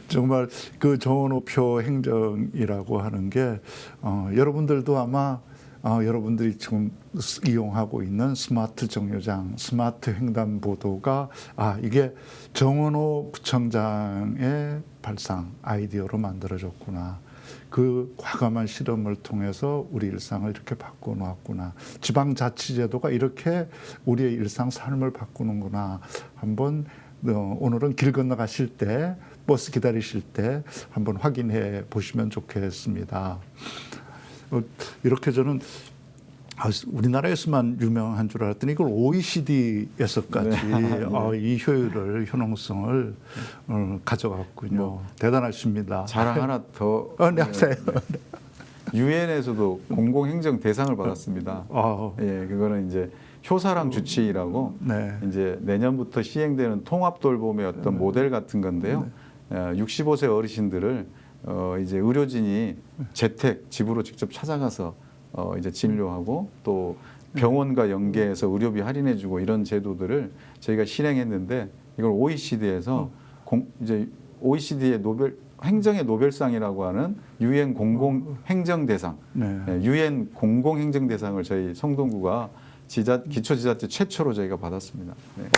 정말 그 정원호표 행정이라고 하는 게 여러분들도 아마 여러분들이 지금 이용하고 있는 스마트 정류장, 스마트 횡단보도가 이게 정원호 구청장의 발상 아이디어로 만들어졌구나. 그 과감한 실험을 통해서 우리 일상을 이렇게 바꿔놓았구나. 지방자치제도가 이렇게 우리의 일상 삶을 바꾸는구나. 한번 오늘은 길 건너가실 때, 버스 기다리실 때 한번 확인해 보시면 좋겠습니다. 이렇게 저는 우리나라에서만 유명한 줄 알았더니 이걸 OECD에서까지 이 효율을 효능성을 가져갔군요. 대단하십니다. 자랑 하나 더. 네, 하세요. 유엔에서도 공공행정 대상을 받았습니다. 예, 그거는 이제 효사랑 주치의라고 이제 내년부터 시행되는 통합돌봄의 어떤 모델 같은 건데요. 65세 어르신들을 이제 의료진이 재택 집으로 직접 찾아가서 이제 진료하고 또 병원과 연계해서 의료비 할인해주고 이런 제도들을 저희가 실행했는데 이걸 OECD에서 이제 OECD의 행정의 노벨상이라고 하는 유엔 공공행정대상, 유엔 공공행정대상을 저희 성동구가 기초지자체 최초로 저희가 받았습니다. 네.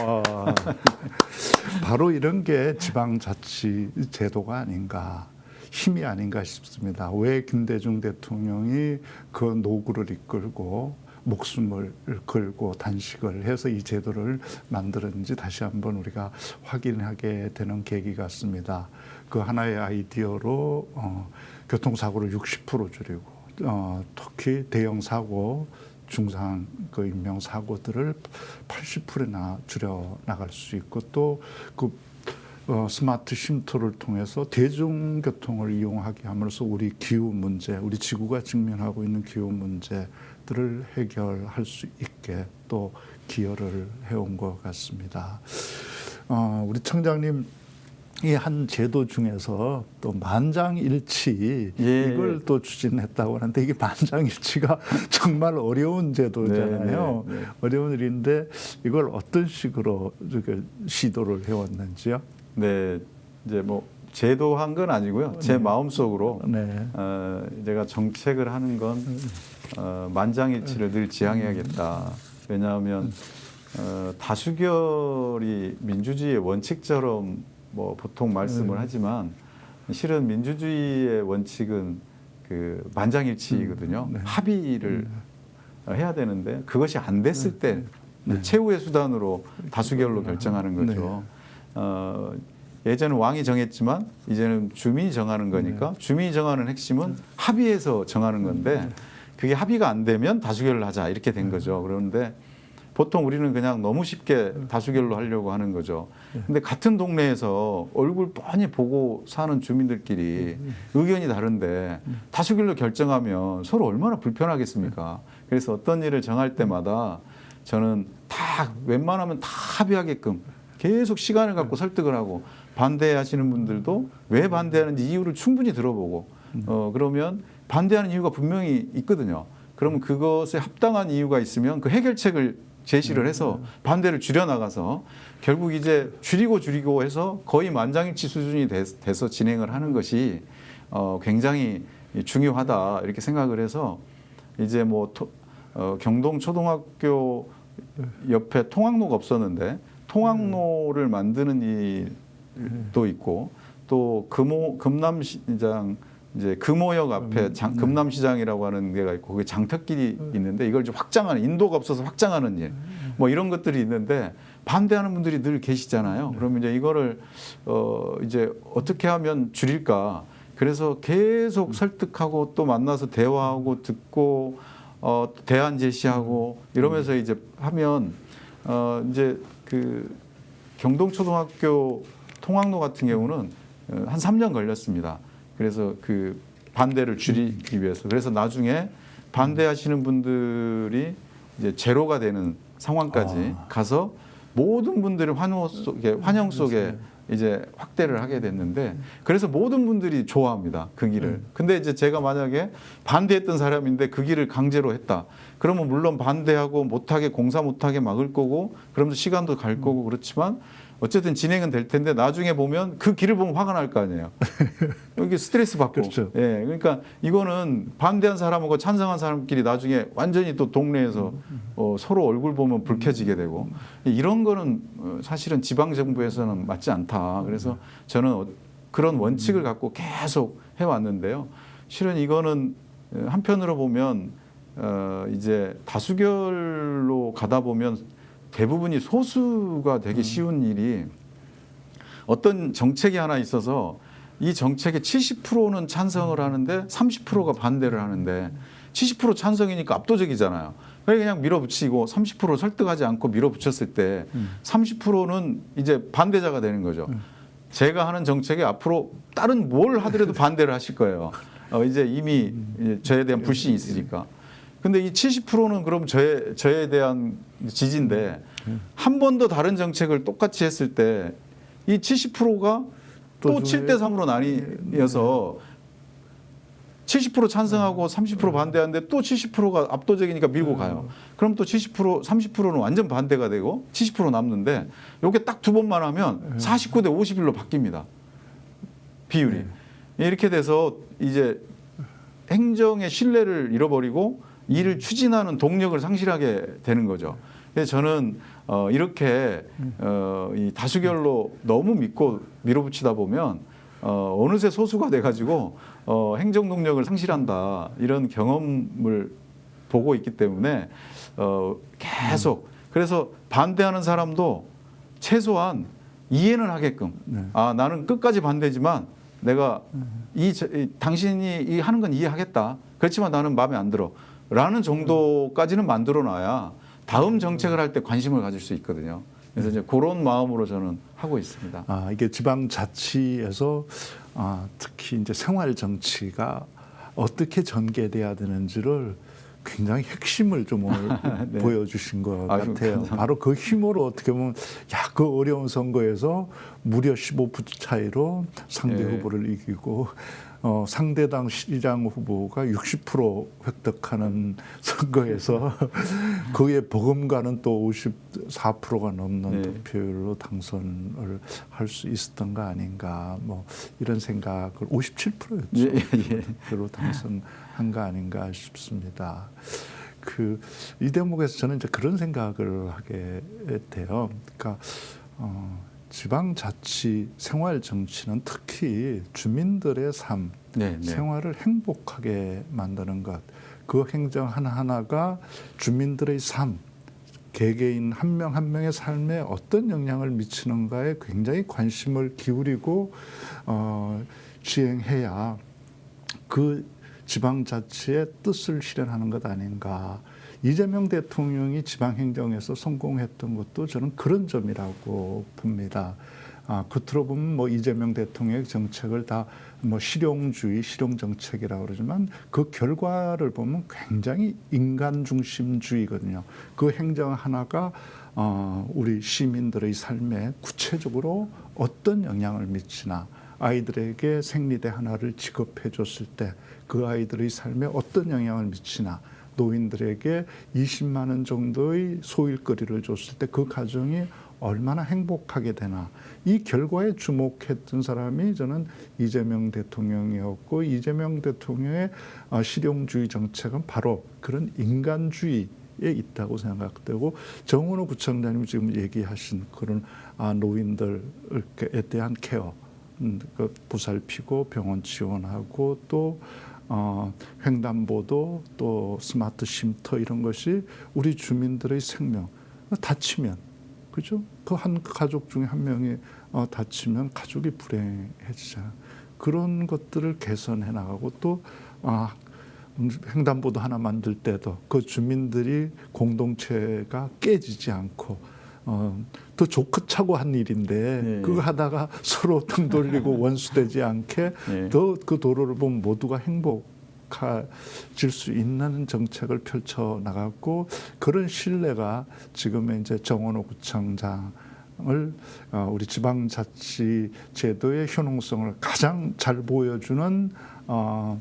바로 이런 게 지방자치 제도가 아닌가. 힘이 아닌가 싶습니다. 왜 김대중 대통령이 그 노구를 이끌고 목숨을 걸고 단식을 해서 이 제도를 만들었는지 다시 한번 우리가 확인하게 되는 계기 같습니다. 그 하나의 아이디어로 교통사고를 60% 줄이고 특히 대형 사고, 중상 그 인명 사고들을 80%나 줄여 나갈 수 있고 또 그 스마트 쉼터를 통해서 대중교통을 이용하게 함으로써 우리 기후 문제, 우리 지구가 직면하고 있는 기후 문제들을 해결할 수 있게 또 기여를 해온 것 같습니다. 우리 청장님 이 한 제도 중에서 또 만장일치 예, 이걸 또 추진했다고 하는데 이게 만장일치가 정말 어려운 제도잖아요. 네, 네, 네. 어려운 일인데 이걸 어떤 식으로 시도를 해왔는지요? 네, 이제 뭐 제도한 건 아니고요. 제 마음속으로 네. 제가 정책을 하는 건 만장일치를 늘 지향해야겠다. 왜냐하면 다수결이 민주주의의 원칙처럼 뭐 보통 말씀을 하지만 실은 민주주의의 원칙은 그 만장일치거든요. 합의를 해야 되는데 그것이 안 됐을 때 최후의 수단으로 다수결로 결정하는 거죠. 예전은 왕이 정했지만 이제는 주민이 정하는 거니까 주민이 정하는 핵심은 합의해서 정하는 건데 그게 합의가 안 되면 다수결을 하자 이렇게 된 거죠. 그런데 보통 우리는 그냥 너무 쉽게 다수결로 하려고 하는 거죠. 근데 같은 동네에서 얼굴 뻔히 보고 사는 주민들끼리 의견이 다른데 다수결로 결정하면 서로 얼마나 불편하겠습니까? 그래서 어떤 일을 정할 때마다 저는 다 웬만하면 다 합의하게끔 계속 시간을 갖고 설득을 하고 반대하시는 분들도 왜 반대하는지 이유를 충분히 들어보고 그러면 반대하는 이유가 분명히 있거든요. 그러면 그것에 합당한 이유가 있으면 그 해결책을 제시를 해서 반대를 줄여나가서 결국 이제 줄이고 해서 거의 만장일치 수준이 돼서 진행을 하는 것이 굉장히 중요하다 이렇게 생각을 해서 이제 뭐 경동초등학교 옆에 통학로가 없었는데 통학로를 만드는 일도 있고 또 금남시장 이제 금호역 앞에 금남시장이라고 하는 데가 있고 거기 장터길이 있는데 이걸 좀 확장하는 인도가 없어서 확장하는 일 뭐 이런 것들이 있는데 반대하는 분들이 늘 계시잖아요. 그러면 이제 이거를 이제 어떻게 하면 줄일까? 그래서 계속 설득하고 또 만나서 대화하고 듣고 대안 제시하고 이러면서 이제 하면 이제 그 경동초등학교 통학로 같은 경우는 한 3년 걸렸습니다. 그래서 그 반대를 줄이기 위해서 그래서 나중에 반대하시는 분들이 이제 제로가 되는 상황까지 가서 모든 분들이 환영 속에 이제 확대를 하게 됐는데 그래서 모든 분들이 좋아합니다. 그 길을. 근데 이제 제가 만약에 반대했던 사람인데 그 길을 강제로 했다. 그러면 물론 반대하고 못하게 공사 못하게 막을 거고 그러면서 시간도 갈 거고 그렇지만 어쨌든 진행은 될 텐데 나중에 보면 그 길을 보면 화가 날 거 아니에요. 이게 스트레스 받고. 그렇죠. 예, 그러니까 이거는 반대한 사람하고 찬성한 사람끼리 나중에 완전히 또 동네에서 서로 얼굴 보면 불 켜지게 되고 이런 거는 사실은 지방 정부에서는 맞지 않다. 그래서 저는 그런 원칙을 갖고 계속 해왔는데요. 실은 이거는 한편으로 보면 이제 다수결로 가다 보면 대부분이 소수가 되기 쉬운 일이 어떤 정책이 하나 있어서 이 정책의 70%는 찬성을 하는데 30%가 반대를 하는데 70% 찬성이니까 압도적이잖아요. 그냥 밀어붙이고 30% 설득하지 않고 밀어붙였을 때 30%는 이제 반대자가 되는 거죠. 제가 하는 정책에 앞으로 다른 뭘 하더라도 반대를 하실 거예요. 이제 이미 저에 대한 불신이 있으니까. 근데 이 70%는 그럼 저에 대한 지지인데 한 번 더 다른 정책을 똑같이 했을 때 이 70%가 또 7대 3으로 나뉘어서 70% 찬성하고 30% 반대하는데 또 70%가 압도적이니까 밀고 가요. 그럼 또 70%, 30%는 완전 반대가 되고 70% 남는데 이게 딱 두 번만 하면 49대 51로 바뀝니다. 비율이. 이렇게 돼서 이제 행정의 신뢰를 잃어버리고 일을 추진하는 동력을 상실하게 되는 거죠. 그래서 저는 이렇게 이 다수결로 너무 믿고 밀어붙이다 보면 어느새 소수가 돼가지고 행정 동력을 상실한다 이런 경험을 보고 있기 때문에 계속 그래서 반대하는 사람도 최소한 이해는 하게끔 아 나는 끝까지 반대지만 내가 당신이 하는 건 이해하겠다. 그렇지만 나는 마음에 안 들어. 라는 정도까지는 만들어 놔야 다음 정책을 할 때 관심을 가질 수 있거든요. 그래서 이제 그런 마음으로 저는 하고 있습니다. 이게 지방자치에서 특히 이제 생활 정치가 어떻게 전개돼야 되는지를 굉장히 핵심을 좀 오늘 네. 보여주신 것 아유, 같아요. 감사합니다. 바로 그 힘으로 어떻게 보면 그 어려운 선거에서 무려 15% 차이로 상대 네. 후보를 이기고 상대당 시장 후보가 60% 획득하는 선거에서 그의 버금가는 또 54%가 넘는 네. 득표율로 당선을 할 수 있었던 거 아닌가 뭐 이런 생각을 57%였죠. 예, 예. 로 당선한 거 아닌가 싶습니다. 이 대목에서 저는 이제 그런 생각을 하게 돼요. 그러니까 지방자치 생활 정치는 특히 주민들의 삶, 네, 네. 생활을 행복하게 만드는 것, 그 행정 하나하나가 주민들의 삶, 개개인 한 명 한 명의 삶에 어떤 영향을 미치는가에 굉장히 관심을 기울이고 시행해야 그 지방자치의 뜻을 실현하는 것 아닌가. 이재명 대통령이 지방행정에서 성공했던 것도 저는 그런 점이라고 봅니다. 겉으로 보면 뭐 이재명 대통령의 정책을 다 뭐 실용주의, 실용정책이라고 그러지만 그 결과를 보면 굉장히 인간 중심주의거든요. 그 행정 하나가 우리 시민들의 삶에 구체적으로 어떤 영향을 미치나, 아이들에게 생리대 하나를 지급해 줬을 때 그 아이들의 삶에 어떤 영향을 미치나, 노인들에게 20만 원 정도의 소일거리를 줬을 때 그 가정이 얼마나 행복하게 되나, 이 결과에 주목했던 사람이 저는 이재명 대통령이었고, 이재명 대통령의 실용주의 정책은 바로 그런 인간주의에 있다고 생각되고, 정은호 구청장님 지금 얘기하신 그런 노인들에 대한 케어, 그 보살피고 병원 지원하고 또 횡단보도 또 스마트 쉼터 이런 것이 우리 주민들의 생명, 다치면, 그죠? 그 한 가족 중에 한 명이 다치면 가족이 불행해지잖아요. 그런 것들을 개선해 나가고 또 횡단보도 하나 만들 때도 그 주민들이 공동체가 깨지지 않고 더 좋고 한 일인데 네. 그거 하다가 서로 등 돌리고 원수되지 않게 네. 더 그 도로를 보면 모두가 행복해질 수 있는 정책을 펼쳐 나갔고, 그런 신뢰가 지금의 이제 정원호 구청장을 우리 지방자치 제도의 효능성을 가장 잘 보여주는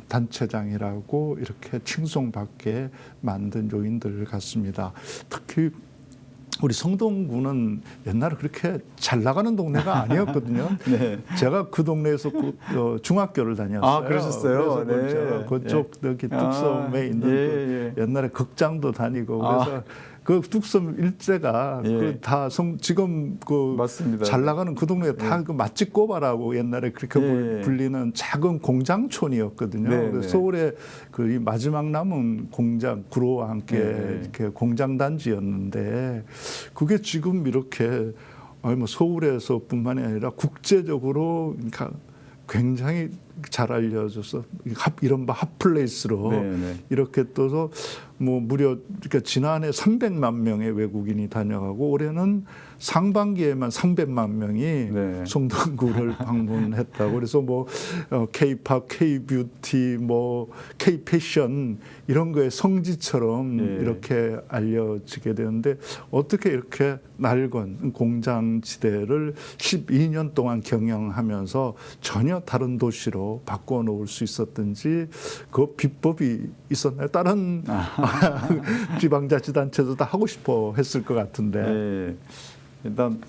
단체장이라고 이렇게 칭송받게 만든 요인들 같습니다. 특히 우리 성동구는 옛날에 그렇게 잘 나가는 동네가 아니었거든요. 네. 제가 그 동네에서 중학교를 다녔어요. 그러셨어요? 그래서 네. 그쪽 여기 뚝섬에 있는 그 옛날에 극장도 다니고 그래서 그 뚝섬 일대가 예. 지금 맞습니다. 잘 나가는 그 동네가 다 그 맛집 꼬바라고 옛날에 그렇게 예. 불리는 작은 공장촌이었거든요. 네, 그래서 네. 서울의 그 이 마지막 남은 공장 구로와 함께 네. 이렇게 공장 단지였는데, 그게 지금 이렇게 뭐 서울에서뿐만이 아니라 국제적으로 그러니까 굉장히 잘 알려져서 이른바 핫플레이스로 네, 네. 이렇게 떠서 뭐 무려 그러니까 지난해 300만 명의 외국인이 다녀가고 올해는 상반기에만 300만 명이 네. 성동구를 방문했다고. 그래서 뭐 K-팝, K-뷰티, 뭐 K-패션 이런 거의 성지처럼 네. 이렇게 알려지게 되는데, 어떻게 이렇게 낡은 공장지대를 12년 동안 경영하면서 전혀 다른 도시로 바꿔 놓을 수 있었든지 그 비법이 있었나요? 다른 지방자치단체도 다 하고 싶어 했을 것 같은데. 네. 일단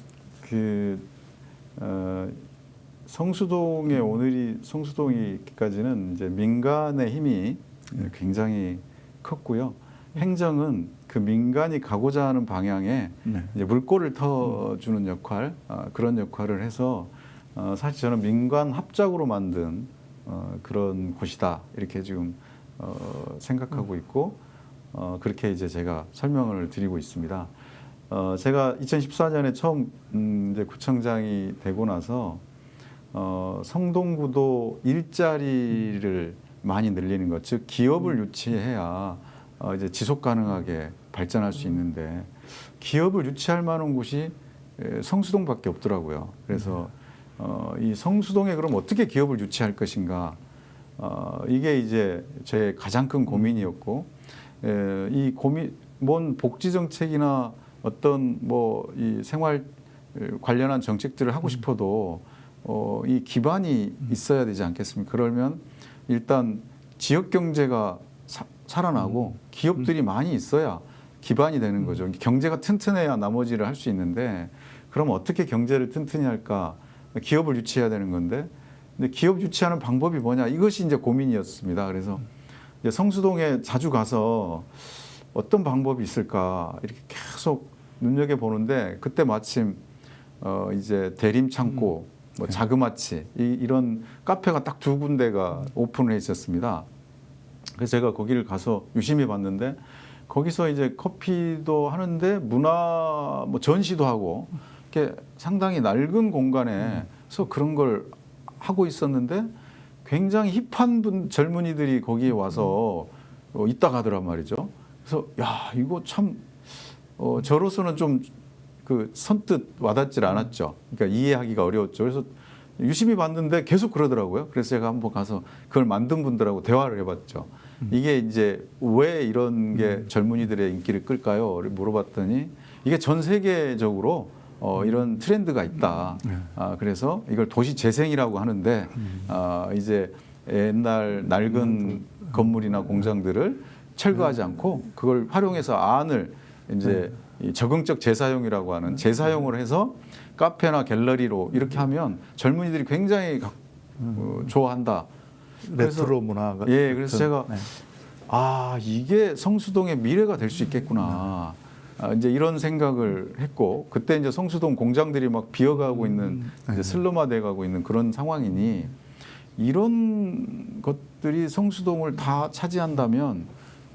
성수동에 오늘이 성수동이기까지는 이제 민간의 힘이 굉장히 컸고요. 행정은 그 민간이 가고자 하는 방향에 네. 이제 물꼬를 터주는 역할, 그런 역할을 해서 사실 저는 민관 합작으로 만든 그런 곳이다 이렇게 지금 생각하고 있고, 그렇게 이제 제가 설명을 드리고 있습니다. 제가 2014년에 처음 이제 구청장이 되고 나서 성동구도 일자리를 많이 늘리는 것, 즉 기업을 유치해야 이제 지속 가능하게 발전할 수 있는데, 기업을 유치할 만한 곳이 성수동밖에 없더라고요. 그래서 이 성수동에 그럼 어떻게 기업을 유치할 것인가, 이게 이제 제 가장 큰 고민이었고, 이 고민 뭔 복지 정책이나 어떤 뭐 이 생활 관련한 정책들을 하고 싶어도 이 기반이 있어야 되지 않겠습니까? 그러면 일단 지역 경제가 살아나고 기업들이 많이 있어야 기반이 되는 거죠. 경제가 튼튼해야 나머지를 할 수 있는데 그럼 어떻게 경제를 튼튼히 할까? 기업을 유치해야 되는 건데 근데 기업 유치하는 방법이 뭐냐? 이것이 이제 고민이었습니다. 그래서 이제 성수동에 자주 가서 어떤 방법이 있을까 이렇게 계속 눈여겨 보는데 그때 마침 이제 대림 창고, 뭐 자그마치 이런 카페가 딱 두 군데가 오픈해 있었습니다. 그래서 제가 거기를 가서 유심히 봤는데 거기서 이제 커피도 하는데 문화 뭐 전시도 하고 이렇게 상당히 낡은 공간에서 그런 걸 하고 있었는데 굉장히 힙한 젊은이들이 거기에 와서 있다 가더란 말이죠. 그래서 야 이거 참 저로서는 좀 그 선뜻 와닿질 않았죠. 그러니까 이해하기가 어려웠죠. 그래서 유심히 봤는데 계속 그러더라고요. 그래서 제가 한번 가서 그걸 만든 분들하고 대화를 해봤죠. 이게 이제 왜 이런 게 젊은이들의 인기를 끌까요? 물어봤더니 이게 전 세계적으로 이런 트렌드가 있다. 그래서 이걸 도시 재생이라고 하는데 이제 옛날 낡은 건물이나 공장들을 철거하지 않고 그걸 활용해서 안을 이제 이 적응적 재사용이라고 하는 재사용을 해서 카페나 갤러리로 이렇게 하면 젊은이들이 굉장히 좋아한다. 레트로 문화가. 예, 그래서 제가 아 이게 성수동의 미래가 될 수 있겠구나. 이제 이런 생각을 했고 그때 이제 성수동 공장들이 막 비어가고 있는 이제 슬럼화돼가고 있는 그런 상황이니 이런 것들이 성수동을 다 차지한다면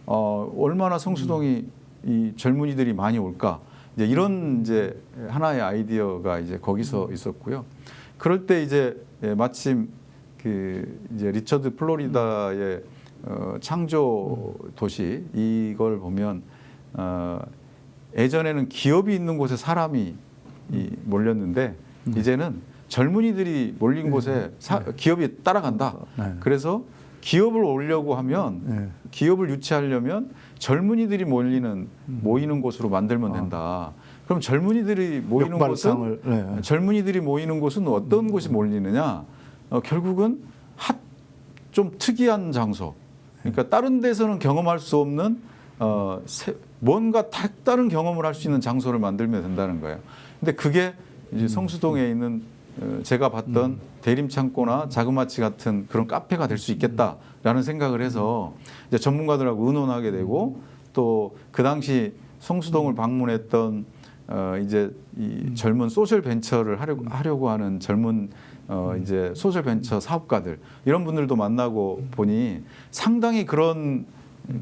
얼마나 성수동이 이 젊은이들이 많이 올까? 이제 이런 이제 하나의 아이디어가 이제 거기서 있었고요. 그럴 때 이제 마침 그 이제 리처드 플로리다의 창조 도시 이걸 보면 예전에는 기업이 있는 곳에 사람이 몰렸는데 이제는 젊은이들이 몰린 곳에 기업이 따라간다. 그래서 기업을 오려고 하면 기업을 유치하려면 젊은이들이 모이는 곳으로 만들면 된다. 그럼 젊은이들이 모이는 곳은 젊은이들이 모이는 곳은 어떤 곳이 몰리느냐? 결국은 좀 특이한 장소. 그러니까 다른 데서는 경험할 수 없는 뭔가 다른 경험을 할 수 있는 장소를 만들면 된다는 거예요. 근데 그게 이제 성수동에 있는 제가 봤던 대림창고나 자그마치 같은 그런 카페가 될 수 있겠다라는 생각을 해서 이제 전문가들하고 의논하게 되고 또 그 당시 성수동을 방문했던 이제 이 젊은 소셜 벤처를 하려고 하는 젊은 이제 소셜 벤처 사업가들 이런 분들도 만나고 보니 상당히 그런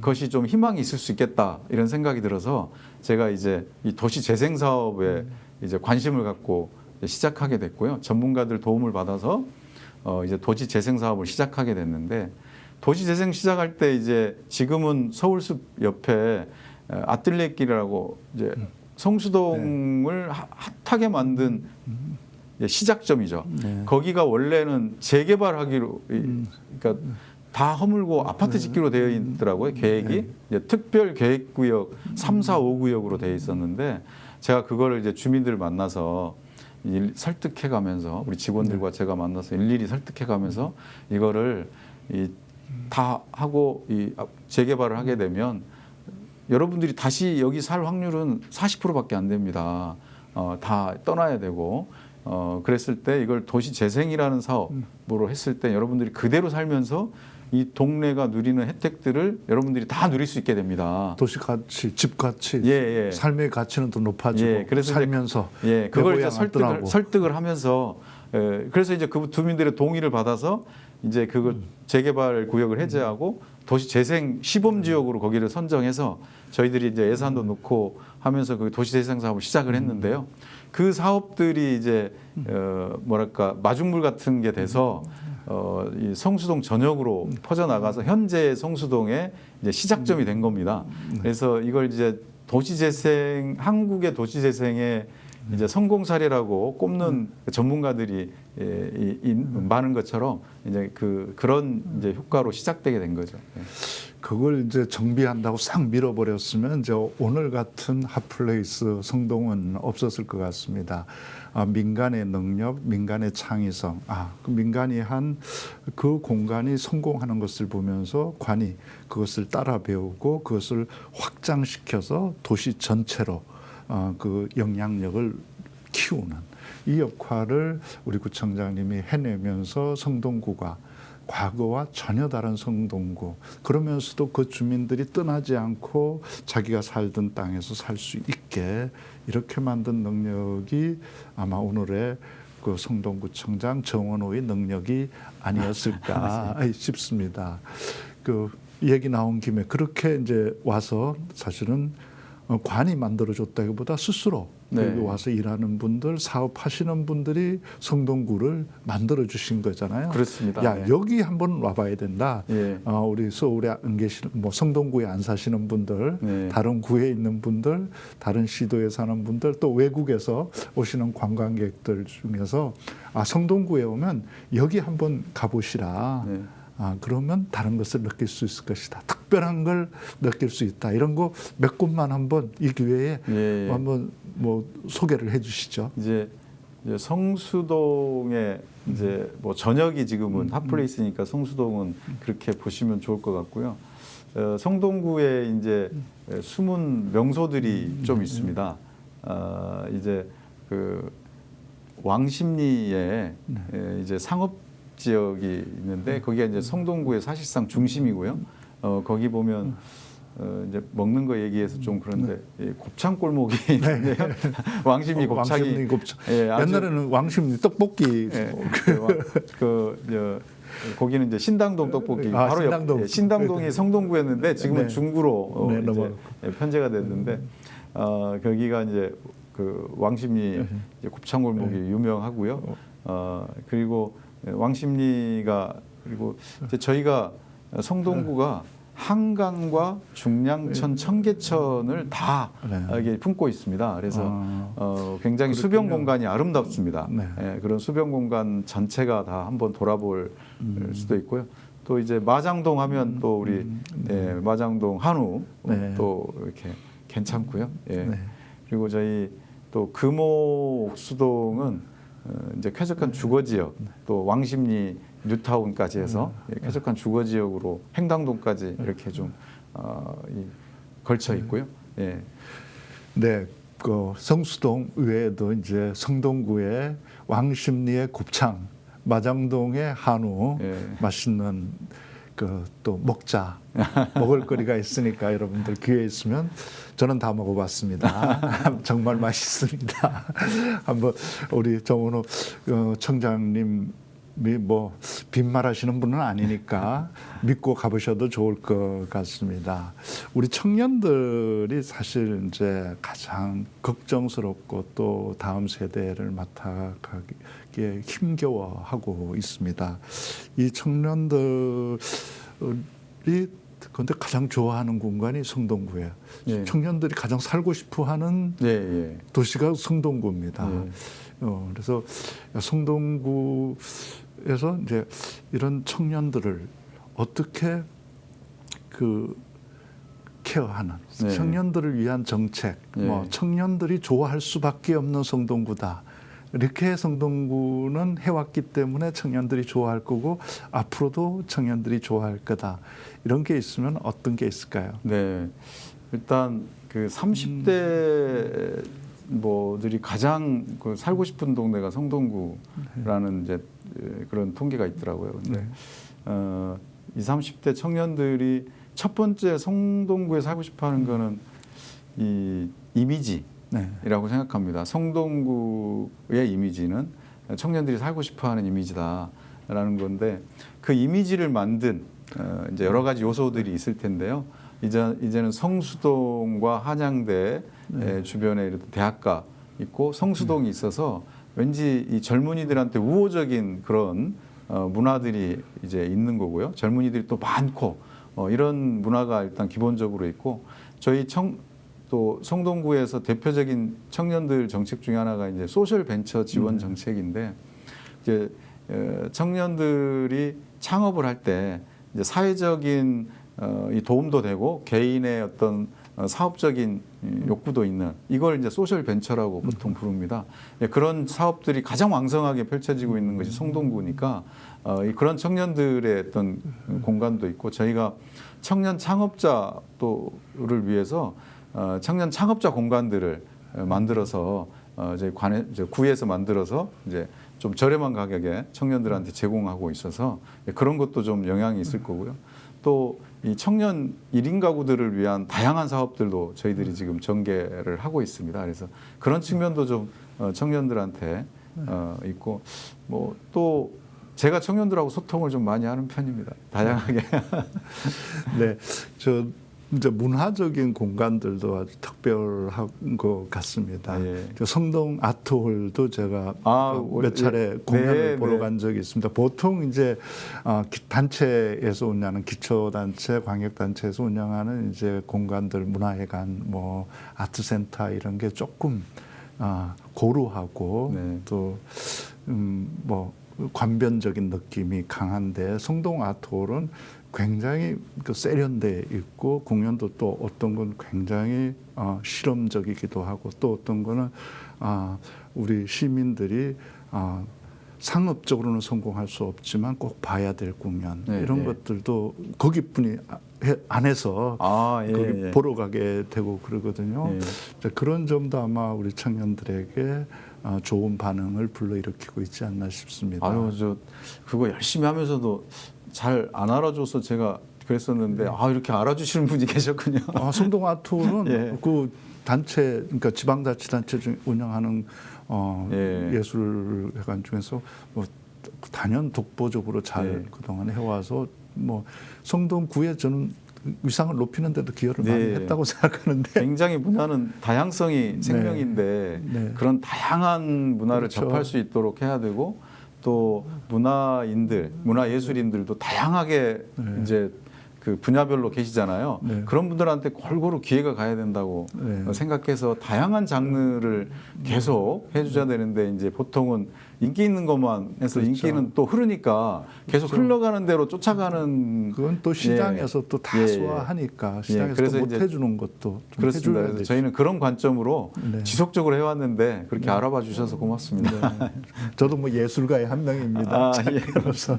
것이 좀 희망이 있을 수 있겠다 이런 생각이 들어서 제가 이제 이 도시 재생 사업에 이제 관심을 갖고 시작하게 됐고요. 전문가들 도움을 받아서 이제 도시 재생 사업을 시작하게 됐는데 도시 재생 시작할 때 이제 지금은 서울숲 옆에 아뜰레길이라고 이제 성수동을 핫하게 만든 시작점이죠. 거기가 원래는 재개발하기로 그러니까 다 허물고 아파트 짓기로 되어 있더라고요. 계획이 이제 특별 계획구역 3, 4, 5구역으로 되어 있었는데 제가 그거를 이제 주민들 만나서 설득해가면서 우리 직원들과 제가 만나서 일일이 설득해가면서 이거를 다 하고 재개발을 하게 되면 여러분들이 다시 여기 살 확률은 40%밖에 안 됩니다. 다 떠나야 되고 그랬을 때 이걸 도시 재생이라는 사업으로 했을 때 여러분들이 그대로 살면서 이 동네가 누리는 혜택들을 여러분들이 다 누릴 수 있게 됩니다. 도시 가치, 집 가치, 예. 삶의 가치는 더 높아지고 그래서 살면서 그걸 이제 설득을 하면서 그래서 이제 그 주민들의 동의를 받아서 이제 그걸 재개발 구역을 해제하고 도시 재생 시범 지역으로 거기를 선정해서 저희들이 이제 예산도 넣고 하면서 그 도시 재생 사업을 시작을 했는데요. 그 사업들이 이제 뭐랄까 마중물 같은 게 돼서 이 성수동 전역으로 퍼져나가서 현재 성수동의 이제 시작점이 된 겁니다. 그래서 이걸 이제 도시재생 한국의 도시재생의 이제 성공 사례라고 꼽는 전문가들이 많은 것처럼 이제 그런 이제 효과로 시작되게 된 거죠. 예. 그걸 이제 정비한다고 싹 밀어버렸으면 이제 오늘 같은 핫플레이스 성동은 없었을 것 같습니다. 민간의 능력, 민간의 창의성, 그 민간이 한 그 공간이 성공하는 것을 보면서 관이 그것을 따라 배우고 그것을 확장시켜서 도시 전체로 그 영향력을 키우는 이 역할을 우리 구청장님이 해내면서 성동구가 과거와 전혀 다른 성동구, 그러면서도 그 주민들이 떠나지 않고 자기가 살던 땅에서 살 수 있게 이렇게 만든 능력이 아마 오늘의 그 성동구청장 정원호의 능력이 아니었을까 싶습니다. 그 얘기 나온 김에 그렇게 이제 와서 사실은 관이 만들어줬다기보다 스스로 여기 와서 일하는 분들, 사업하시는 분들이 성동구를 만들어주신 거잖아요. 그렇습니다. 야, 여기 한번 와봐야 된다. 우리 서울에 안 계시는, 성동구에 안 사시는 분들, 다른 구에 있는 분들, 다른 시도에 사는 분들, 또 외국에서 오시는 관광객들 중에서 성동구에 오면 여기 한번 가보시라. 그러면 다른 것을 느낄 수 있을 것이다. 특별한 걸 느낄 수 있다. 이런 거 몇 곳만 한번 이 기회에 한번 소개를 해주시죠. 이제 성수동에 이제 전역이 지금은 핫플레이스니까 성수동은 그렇게 보시면 좋을 것 같고요. 성동구에 이제 숨은 명소들이 좀 있습니다. 이제 그 왕십리에 이제 상업 지역이 있는데 거기가 이제 성동구의 사실상 중심이고요. 거기 보면 이제 먹는 거 얘기해서 좀 그런데 곱창 골목이 있는데요. 왕십리 곱창이 왕십리 곱창. 옛날에는 왕십리 떡볶이. 거기는 이제 신당동 떡볶이 바로 신당동. 옆 신당동이 성동구였는데 지금은 중구로 이제 편제가 됐는데 거기가 이제 그 왕십리 이제 곱창 골목이 유명하고요. 그리고 왕십리가 그리고 이제 저희가 성동구가 한강과 중량천, 청계천을 다 이게 품고 있습니다. 그래서 굉장히 수변 공간이 아름답습니다. 그런 수변 공간 전체가 다 한번 돌아볼 수도 있고요. 또 이제 마장동 하면 또 우리 마장동 한우 또 이렇게 괜찮고요. 그리고 저희 또 금호옥수동은 이제 쾌적한 주거 지역, 또 왕십리 뉴타운까지 해서 쾌적한 주거 지역으로 행당동까지 이렇게 좀 걸쳐 있고요. 네, 그 성수동 외에도 이제 성동구의 왕십리의 곱창, 마장동의 한우, 맛있는 그 또 먹을거리가 있으니까 여러분들 기회 있으면 저는 다 먹어봤습니다. 정말 맛있습니다. 한번 우리 정원호 청장님이 빈말하시는 분은 아니니까 믿고 가보셔도 좋을 것 같습니다. 우리 청년들이 사실 이제 가장 걱정스럽고 또 다음 세대를 맡아가기에 힘겨워하고 있습니다. 이 청년들이 그런데 가장 좋아하는 공간이 성동구예요. 청년들이 가장 살고 싶어하는 도시가 성동구입니다. 그래서 성동구에서 이제 이런 청년들을 어떻게 그 케어하는 청년들을 위한 정책, 청년들이 좋아할 수밖에 없는 성동구다. 이렇게 성동구는 해왔기 때문에 청년들이 좋아할 거고 앞으로도 청년들이 좋아할 거다. 이런 게 있으면 어떤 게 있을까요? 네, 일단 그 30대 들이 가장 그 살고 싶은 동네가 성동구라는 이제 그런 통계가 있더라고요. 근데 20, 30대 청년들이 첫 번째 성동구에 살고 싶어하는 거는 이 이미지라고 생각합니다. 성동구의 이미지는 청년들이 살고 싶어하는 이미지다라는 건데 그 이미지를 만든 이제 여러 가지 요소들이 있을 텐데요. 이제는 성수동과 한양대 주변에 이렇게 대학가 있고 성수동이 있어서 왠지 이 젊은이들한테 우호적인 그런 문화들이 이제 있는 거고요. 젊은이들이 또 많고 이런 문화가 일단 기본적으로 있고 저희 또 성동구에서 대표적인 청년들 정책 중에 하나가 이제 소셜 벤처 지원 정책인데 이제 청년들이 창업을 할 때 이제 사회적인 이 도움도 되고 개인의 어떤 사업적인 욕구도 있는 이걸 이제 소셜 벤처라고 보통 부릅니다. 예, 그런 사업들이 가장 왕성하게 펼쳐지고 있는 것이 성동구니까 그런 청년들의 어떤 공간도 있고 저희가 청년 창업자를 위해서 청년 창업자 공간들을 만들어서 저희 구에서 만들어서 이제 좀 저렴한 가격에 청년들한테 제공하고 있어서 그런 것도 좀 영향이 있을 거고요. 또 이 청년 1인 가구들을 위한 다양한 사업들도 저희들이 지금 전개를 하고 있습니다. 그래서 그런 측면도 좀 청년들한테 있고 뭐 또 제가 청년들하고 소통을 좀 많이 하는 편입니다. 다양하게. 네, 저 이제 문화적인 공간들도 아주 특별한 것 같습니다. 예. 저 성동 아트홀도 제가 몇 예. 차례 공연을 네, 보러 네. 간 적이 있습니다. 보통 이제 단체에서 운영하는 기초단체, 광역단체에서 운영하는 이제 공간들, 문화회관, 뭐 아트센터 이런 게 조금 고루하고 네. 또 뭐 관변적인 느낌이 강한데 성동 아트홀은 굉장히 세련돼 있고 공연도 또 어떤 건 굉장히 실험적이기도 하고 또 어떤 거는 우리 시민들이 상업적으로는 성공할 수 없지만 꼭 봐야 될 공연 네, 이런 네. 것들도 거기뿐이 안에서 예, 거기 예. 보러 가게 되고 그러거든요. 예. 자, 그런 점도 아마 우리 청년들에게 좋은 반응을 불러일으키고 있지 않나 싶습니다. 아유, 저 그거 열심히 하면서도 잘 안 알아줘서 제가 그랬었는데 이렇게 알아주시는 분이 계셨군요. 성동 아트홀은 예. 그 단체, 그러니까 지방자치단체 중 운영하는 예. 예술회관 중에서 뭐 단연 독보적으로 잘 예. 그동안 해와서 뭐 성동구에 저는 위상을 높이는 데도 기여를 많이 네. 했다고 생각하는데 굉장히 문화는 다양성이 생명인데 네. 그런 다양한 문화를 그렇죠. 접할 수 있도록 해야 되고 또 문화예술인들도 다양하게 네. 이제 그 분야별로 계시잖아요. 네. 그런 분들한테 골고루 기회가 가야 된다고 네. 생각해서 다양한 장르를 계속 해주셔야 되는데 이제 보통은 인기 있는 것만 해서 그렇죠. 인기는 또 흐르니까 계속 그렇죠. 흘러가는 대로 쫓아가는 그건 또 시장에서 또 다수화하니까 시장에서 그래서 또 이제 못 해주는 것도 좀 그렇습니다. 해줘야 그래서 되죠. 저희는 그런 관점으로 네. 지속적으로 해왔는데 그렇게 알아봐 주셔서 고맙습니다. 네. 저도 뭐 예술가의 한 명입니다. 예. 그래서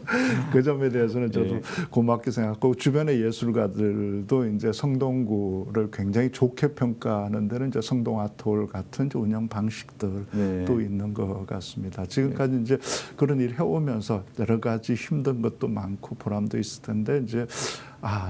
그 점에 대해서는 저도 예. 고맙게 생각하고 주변의 예술가들도 이제 성동구를 굉장히 좋게 평가하는 데는 이제 성동 아트홀 같은 이제 운영 방식들도 네. 있는 것 같습니다. 지금까지 이제 그런 일 해오면서 여러 가지 힘든 것도 많고 보람도 있을 텐데 이제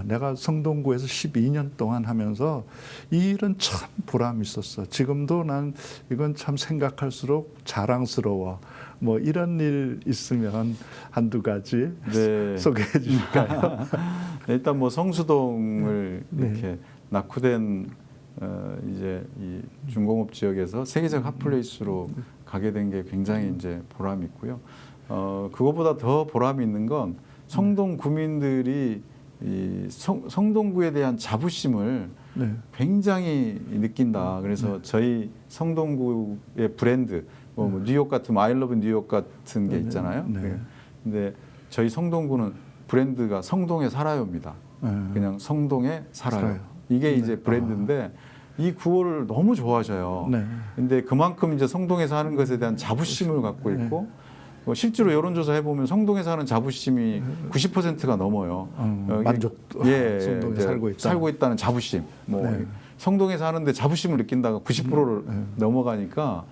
내가 성동구에서 12년 동안 하면서 이 일은 참 보람이 있었어. 지금도 난 이건 참 생각할수록 자랑스러워. 뭐 이런 일 있으면 한두 가지 네. 소개해 주실까요? 일단 뭐 성수동을 네. 이렇게 낙후된 이제 이 중공업 지역에서 세계적 핫플레이스로 가게 된 게 굉장히 이제 보람이 있고요. 그거보다 더 보람이 있는 건 성동 구민들이 이 성동구에 대한 자부심을 네. 굉장히 느낀다. 그래서 저희 성동구의 브랜드, 뭐 뉴욕 같은 I love 뉴욕 같은 게 있잖아요. 네. 근데 저희 성동구는 브랜드가 성동에 살아요입니다. 그냥 성동에 살아요. 이게 이제 브랜드인데 이 구호를 너무 좋아하셔요. 네. 근데 그만큼 이제 성동에서 하는 것에 대한 자부심을 갖고 있고 실제로 여론조사 해보면 성동에서 하는 자부심이 90%가 넘어요. 만족도 성동에 이제 살고 있다는 자부심. 뭐 네. 성동에서 하는데 자부심을 느낀다가 90%를 넘어가니까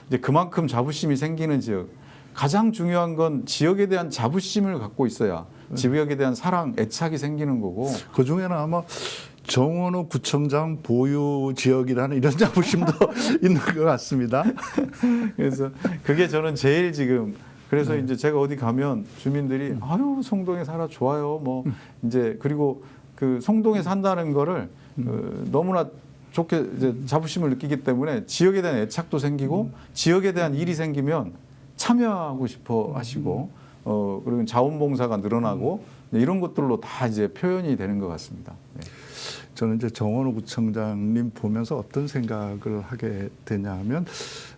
이제 그만큼 자부심이 생기는 지역. 가장 중요한 건 지역에 대한 자부심을 갖고 있어야 지역에 대한 사랑, 애착이 생기는 거고. 그 중에는 아마 정원호 구청장 보유 지역이라는 이런 자부심도 있는 것 같습니다. 그래서 그게 저는 제일 지금 그래서 이제 제가 어디 가면 주민들이 아유 성동에 살아 좋아요. 뭐 이제 그리고 그 성동에 산다는 거를 너무나 좋게 이제 자부심을 느끼기 때문에 지역에 대한 애착도 생기고 지역에 대한 일이 생기면 참여하고 싶어 하시고 그리고 자원봉사가 늘어나고 이런 것들로 다 이제 표현이 되는 것 같습니다. 네. 저는 이제 정원호 구청장님 보면서 어떤 생각을 하게 되냐면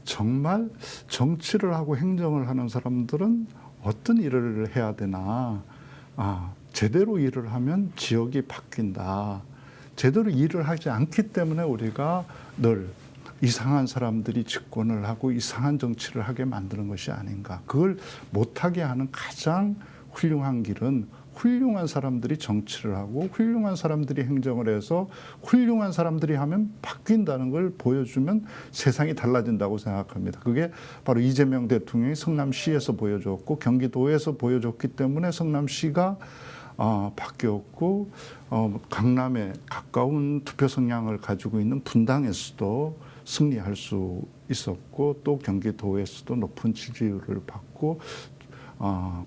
정말 정치를 하고 행정을 하는 사람들은 어떤 일을 해야 되나. 제대로 일을 하면 지역이 바뀐다. 제대로 일을 하지 않기 때문에 우리가 늘 이상한 사람들이 집권을 하고 이상한 정치를 하게 만드는 것이 아닌가. 그걸 못하게 하는 가장 훌륭한 길은 훌륭한 사람들이 정치를 하고 훌륭한 사람들이 행정을 해서 훌륭한 사람들이 하면 바뀐다는 걸 보여주면 세상이 달라진다고 생각합니다. 그게 바로 이재명 대통령이 성남시에서 보여줬고 경기도에서 보여줬기 때문에 성남시가 바뀌었고 강남에 가까운 투표 성향을 가지고 있는 분당에서도 승리할 수 있었고 또 경기도에서도 높은 지지율을 받고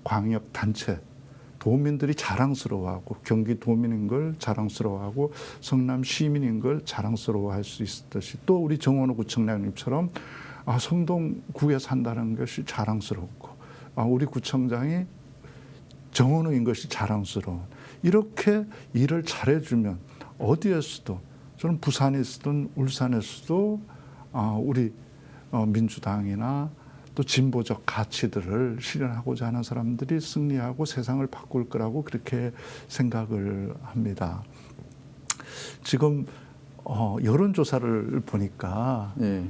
광역 단체 도민들이 자랑스러워하고 경기도민인 걸 자랑스러워하고 성남 시민인 걸 자랑스러워할 수 있었듯이 또 우리 정원호 구청장님처럼 성동구에 산다는 것이 자랑스럽고 우리 구청장이 정원호인 것이 자랑스러운 이렇게 일을 잘해주면 어디에서도 저는 부산에서든 울산에서도 우리 민주당이나 또 진보적 가치들을 실현하고자 하는 사람들이 승리하고 세상을 바꿀 거라고 그렇게 생각을 합니다. 지금 여론조사를 보니까 예.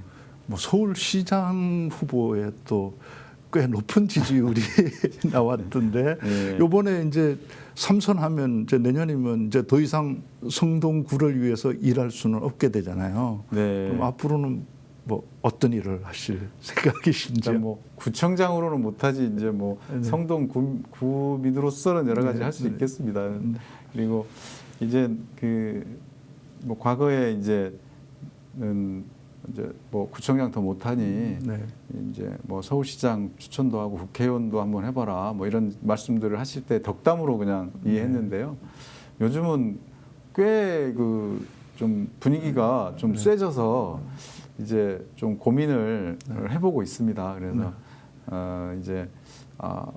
뭐 서울시장 후보에 또 꽤 높은 지지율이 나왔던데 예. 이번에 이제 삼선하면 이제 내년이면 이제 더 이상 성동구를 위해서 일할 수는 없게 되잖아요. 네. 그럼 앞으로는 뭐 어떤 일을 하실 생각이신지요? 뭐 구청장으로는 못하지 이제 뭐 네. 성동 구민으로서는 여러 가지 네. 할 수 네. 있겠습니다. 그리고 이제 뭐 과거에 이제 뭐 구청장 더 못하니 네. 이제 뭐 서울시장 추천도 하고 국회의원도 한번 해봐라 뭐 이런 말씀들을 하실 때 덕담으로 그냥 이해했는데요. 요즘은 꽤 좀 분위기가 좀 쎄져서 이제 좀 고민을 해보고 있습니다. 그래서 이제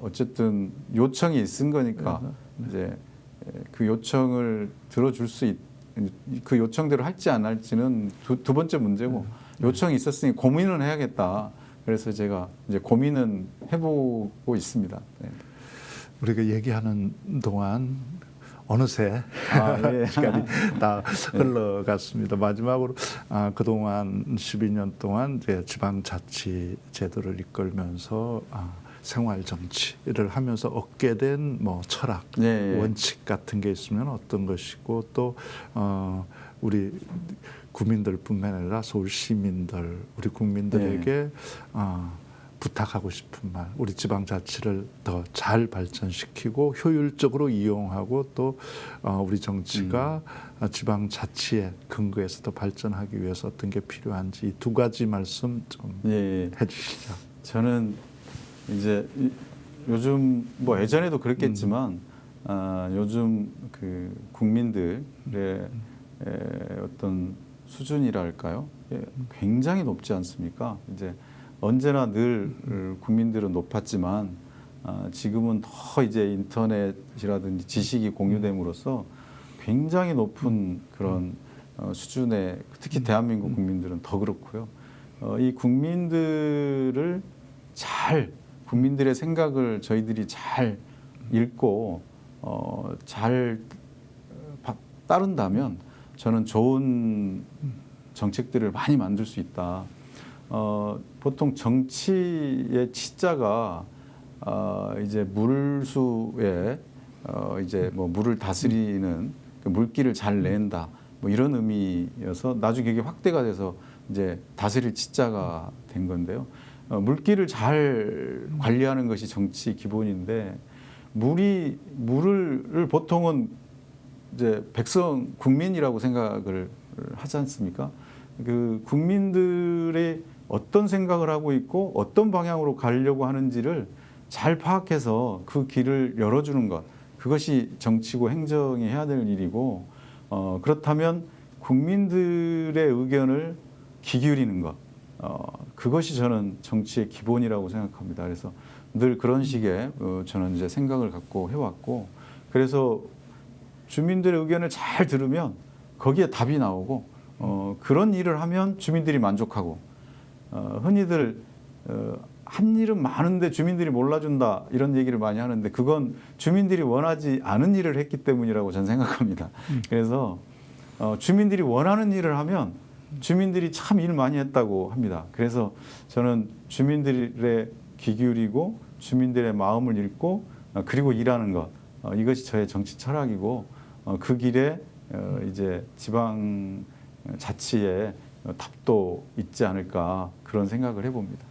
어쨌든 요청이 있은 거니까 이제 그 요청을 들어줄 그 요청대로 할지 안 할지는 두 번째 문제고 요청이 있었으니 고민은 해야겠다. 그래서 제가 이제 고민은 해보고 있습니다. 네. 우리가 얘기하는 동안 어느새 예. 시간이 다 흘러갔습니다. 마지막으로 그동안 12년 동안 이제 지방자치 제도를 이끌면서 생활 정치를 하면서 얻게 된 뭐 철학, 예. 원칙 같은 게 있으면 어떤 것이고 또 우리 국민들뿐만 아니라 서울 시민들, 우리 국민들에게 부탁하고 싶은 말, 우리 지방자치를 더 잘 발전시키고 효율적으로 이용하고 또 우리 정치가 지방자치의 근거에서 더 발전하기 위해서 어떤 게 필요한지 이 두 가지 말씀 좀 해주시죠. 저는 이제 요즘 뭐 예전에도 그랬겠지만 요즘 그 국민들의 어떤 수준이랄까요? 굉장히 높지 않습니까? 이제 언제나 늘 국민들은 높았지만 지금은 더 이제 인터넷이라든지 지식이 공유됨으로써 굉장히 높은 그런 수준의 특히 대한민국 국민들은 더 그렇고요. 이 국민들을 국민들의 생각을 저희들이 잘 읽고 잘 따른다면 저는 좋은 정책들을 많이 만들 수 있다. 보통 정치의 치자가 이제 물수에 이제 뭐 물을 다스리는 그 물기를 잘 낸다. 뭐 이런 의미여서 나중에 이게 확대가 돼서 이제 다스릴 치자가 된 건데요. 물기를 잘 관리하는 것이 정치 기본인데 물을 보통은 이제 국민이라고 생각을 하지 않습니까? 그 국민들의 어떤 생각을 하고 있고 어떤 방향으로 가려고 하는지를 잘 파악해서 그 길을 열어주는 것, 그것이 정치고 행정이 해야 될 일이고 그렇다면 국민들의 의견을 귀 기울이는 것, 그것이 저는 정치의 기본이라고 생각합니다. 그래서 늘 그런 식의 저는 이제 생각을 갖고 해왔고 그래서 주민들의 의견을 잘 들으면 거기에 답이 나오고 그런 일을 하면 주민들이 만족하고 흔히들 한 일은 많은데 주민들이 몰라준다 이런 얘기를 많이 하는데 그건 주민들이 원하지 않은 일을 했기 때문이라고 저는 생각합니다. 그래서 주민들이 원하는 일을 하면 주민들이 참 일 많이 했다고 합니다. 그래서 저는 주민들의 귀 기울이고 주민들의 마음을 읽고 그리고 일하는 것 이것이 저의 정치 철학이고 그 길에 이제 지방 자치의 답도 있지 않을까 그런 생각을 해봅니다.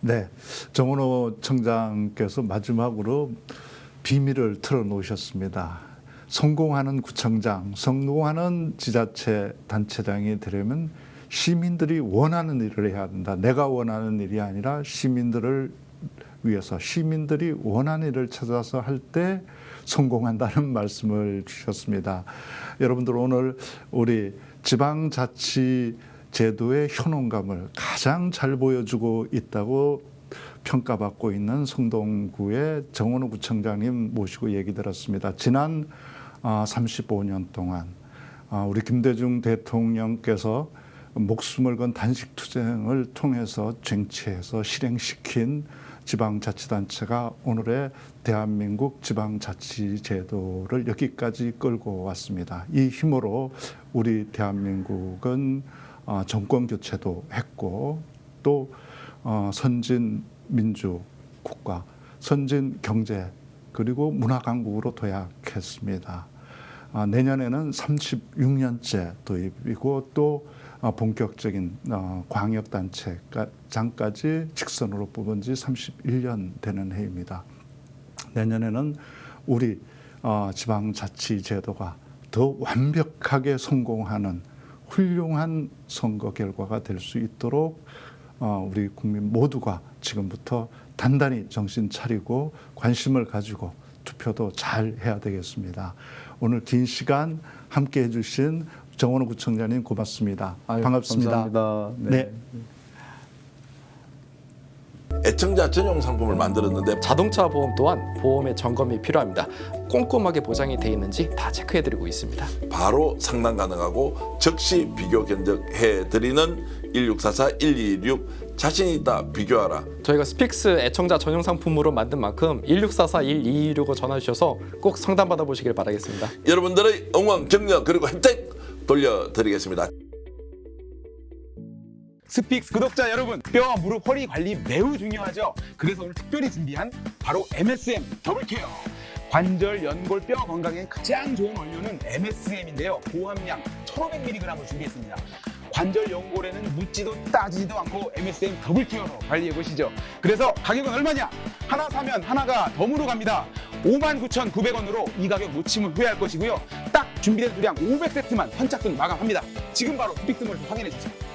네, 정원호 청장께서 마지막으로 비밀을 털어놓으셨습니다. 성공하는 구청장, 성공하는 지자체 단체장이 되려면 시민들이 원하는 일을 해야 한다. 내가 원하는 일이 아니라 시민들을 위해서 시민들이 원하는 일을 찾아서 할 때 성공한다는 말씀을 주셨습니다. 여러분들 오늘 우리 지방자치 제도의 효능감을 가장 잘 보여주고 있다고 평가받고 있는 성동구의 정원호 구청장님 모시고 얘기 들었습니다. 지난 35년 동안 우리 김대중 대통령께서 목숨을 건 단식투쟁을 통해서 쟁취해서 실행시킨 지방자치단체가 오늘의 대한민국 지방자치제도를 여기까지 끌고 왔습니다. 이 힘으로 우리 대한민국은 정권 교체도 했고 또 선진 민주 국가, 선진 경제 그리고 문화 강국으로 도약했습니다. 내년에는 36년째 도입이고 또 본격적인 광역단체장까지 직선으로 뽑은 지 31년 되는 해입니다. 내년에는 우리 지방자치제도가 더 완벽하게 성공하는 훌륭한 선거 결과가 될 수 있도록 우리 국민 모두가 지금부터 단단히 정신 차리고 관심을 가지고 투표도 잘 해야 되겠습니다. 오늘 긴 시간 함께해 주신 정원호 구청장님 고맙습니다. 반갑습니다. 감사합니다. 네. 애청자 전용 상품을 만들었는데 자동차 보험 또한 보험의 점검이 필요합니다. 꼼꼼하게 보장이 돼 있는지 다 체크해드리고 있습니다. 바로 상담 가능하고 즉시 비교 견적해드리는 1644-1226 자신 있다 비교하라. 저희가 스픽스 애청자 전용 상품으로 만든 만큼 1644-1226을 전화 주셔서 꼭 상담 받아보시길 바라겠습니다. 여러분들의 응원, 격려 그리고 혜택 돌려드리겠습니다. 스픽스 구독자 여러분, 뼈, 무릎, 허리 관리 매우 중요하죠. 그래서 오늘 특별히 준비한 바로 MSM 더블케어. 관절, 연골, 뼈 건강에 가장 좋은 원료는 MSM인데요. 고함량 1500mg을 준비했습니다. 관절, 연골에는 묻지도 따지지도 않고 MSM 더블케어로 관리해보시죠. 그래서 가격은 얼마냐? 하나 사면 하나가 덤으로 갑니다. 59,900원으로 이 가격 놓치면 후회할 것이고요. 딱 준비된 수량 500세트만 선착순 마감합니다. 지금 바로 스픽스몰에서 확인해주세요.